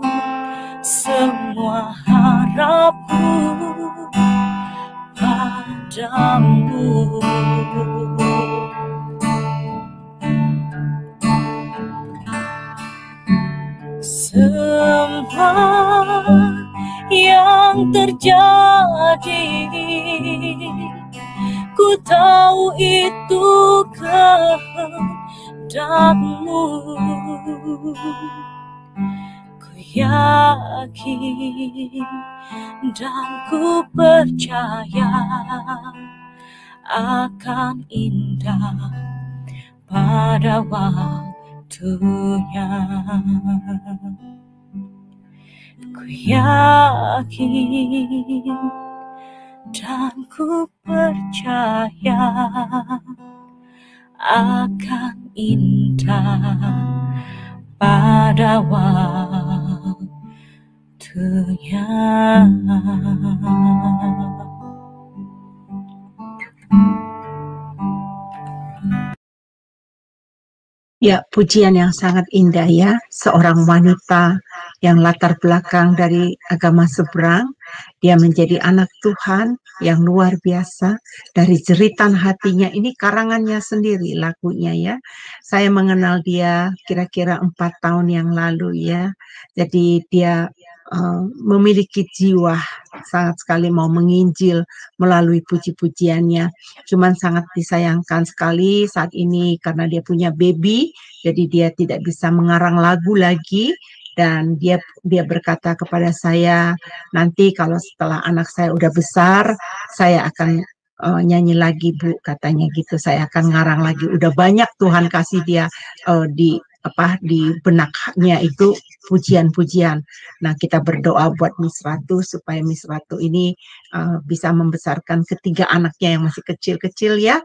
semua harapku padamu. Semua yang terjadi, ku tahu itu kehendakmu. Ku yakin dan ku percaya akan indah pada waktunya. Ku yakin dan ku percaya akan indah pada waktunya. Ya, pujian yang sangat indah ya. Seorang wanita yang latar belakang dari agama seberang, dia menjadi anak Tuhan yang luar biasa. Dari jeritan hatinya, ini karangannya sendiri lagunya ya. Saya mengenal dia kira-kira 4 tahun yang lalu ya. Jadi dia memiliki jiwa sangat sekali mau menginjil melalui puji-pujiannya. Cuman sangat disayangkan sekali saat ini karena dia punya baby, jadi dia tidak bisa mengarang lagu lagi. Dan dia berkata kepada saya, nanti kalau setelah anak saya udah besar, saya akan nyanyi lagi Bu, katanya gitu. Saya akan ngarang lagi. Udah banyak Tuhan kasih dia di benaknya itu pujian-pujian. Nah, kita berdoa buat Miss Ratu supaya Miss Ratu ini bisa membesarkan ketiga anaknya yang masih kecil-kecil ya.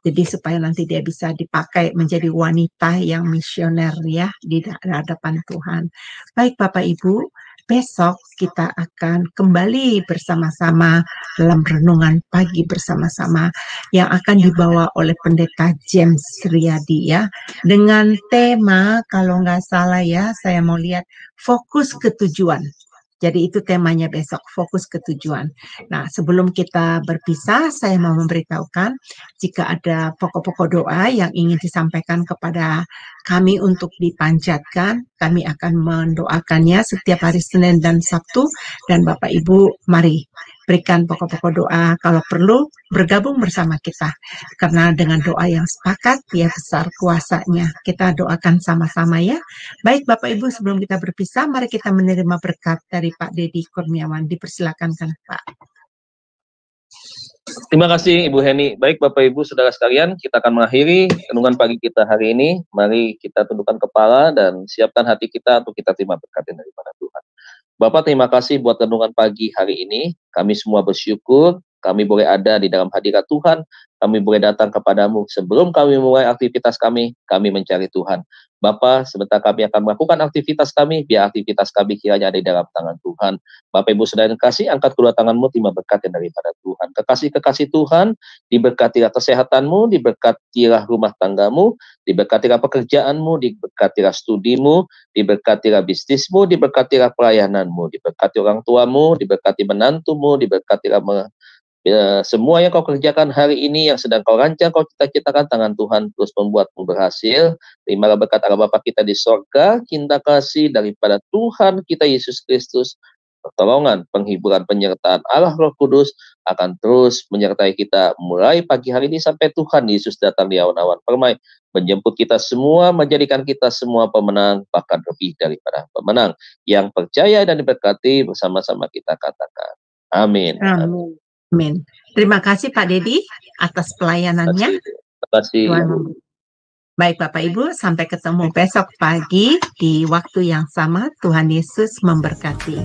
Jadi supaya nanti dia bisa dipakai menjadi wanita yang misioner ya di hadapan Tuhan. Baik Bapak Ibu, besok kita akan kembali bersama-sama dalam renungan pagi bersama-sama yang akan dibawa oleh Pendeta James Riyadi ya. Dengan tema, kalau nggak salah ya, saya mau lihat fokus ke tujuan. Jadi itu temanya besok, fokus ke tujuan. Nah, sebelum kita berpisah, saya mau memberitahukan jika ada pokok-pokok doa yang ingin disampaikan kepada kami untuk dipanjatkan, kami akan mendoakannya setiap hari Senin dan Sabtu. Dan Bapak Ibu, mari berikan pokok-pokok doa, kalau perlu bergabung bersama kita. Karena dengan doa yang sepakat, dia besar kuasanya. Kita doakan sama-sama ya. Baik Bapak Ibu, sebelum kita berpisah, mari kita menerima berkat dari Pak Dedi Kurniawan. Dipersilakan kan Pak. Terima kasih Ibu Heni. Baik Bapak Ibu Saudara sekalian, kita akan mengakhiri renungan pagi kita hari ini. Mari kita tundukkan kepala dan siapkan hati kita untuk kita terima berkat daripada Tuhan. Bapak, terima kasih buat renungan pagi hari ini. Kami semua bersyukur, kami boleh ada di dalam hadirat Tuhan, kami boleh datang kepadamu. Sebelum kami mulai aktivitas kami mencari Tuhan. Bapak, sebentar kami akan melakukan aktivitas kami, biar aktivitas kami kiranya ada di dalam tangan Tuhan. Bapak Ibu Saudara yang kasih, angkat kedua tanganmu, terima berkat daripada Tuhan. Kekasih-kekasih Tuhan, diberkatilah kesehatanmu, diberkatilah rumah tanggamu, diberkatilah pekerjaanmu, diberkatilah studimu, diberkatilah bisnismu, diberkatilah pelayananmu, diberkati orang tuamu, diberkati menantumu, diberkatilah semua yang kau kerjakan hari ini, yang sedang kau rancang, kau cita-citakan, tangan Tuhan terus membuatmu berhasil. Terimalah berkat Allah Bapa kita di sorga, cinta kasih daripada Tuhan kita Yesus Kristus, pertolongan, penghiburan, penyertaan Allah Roh Kudus akan terus menyertai kita mulai pagi hari ini sampai Tuhan Yesus datang di awan-awan permai, menjemput kita semua, menjadikan kita semua pemenang, bahkan lebih daripada pemenang, yang percaya dan diberkati bersama-sama kita katakan. Amin. Amin. Amin. Terima kasih Pak Dedi atas pelayanannya. Terima kasih. Baik Bapak Ibu, sampai ketemu besok pagi di waktu yang sama. Tuhan Yesus memberkati.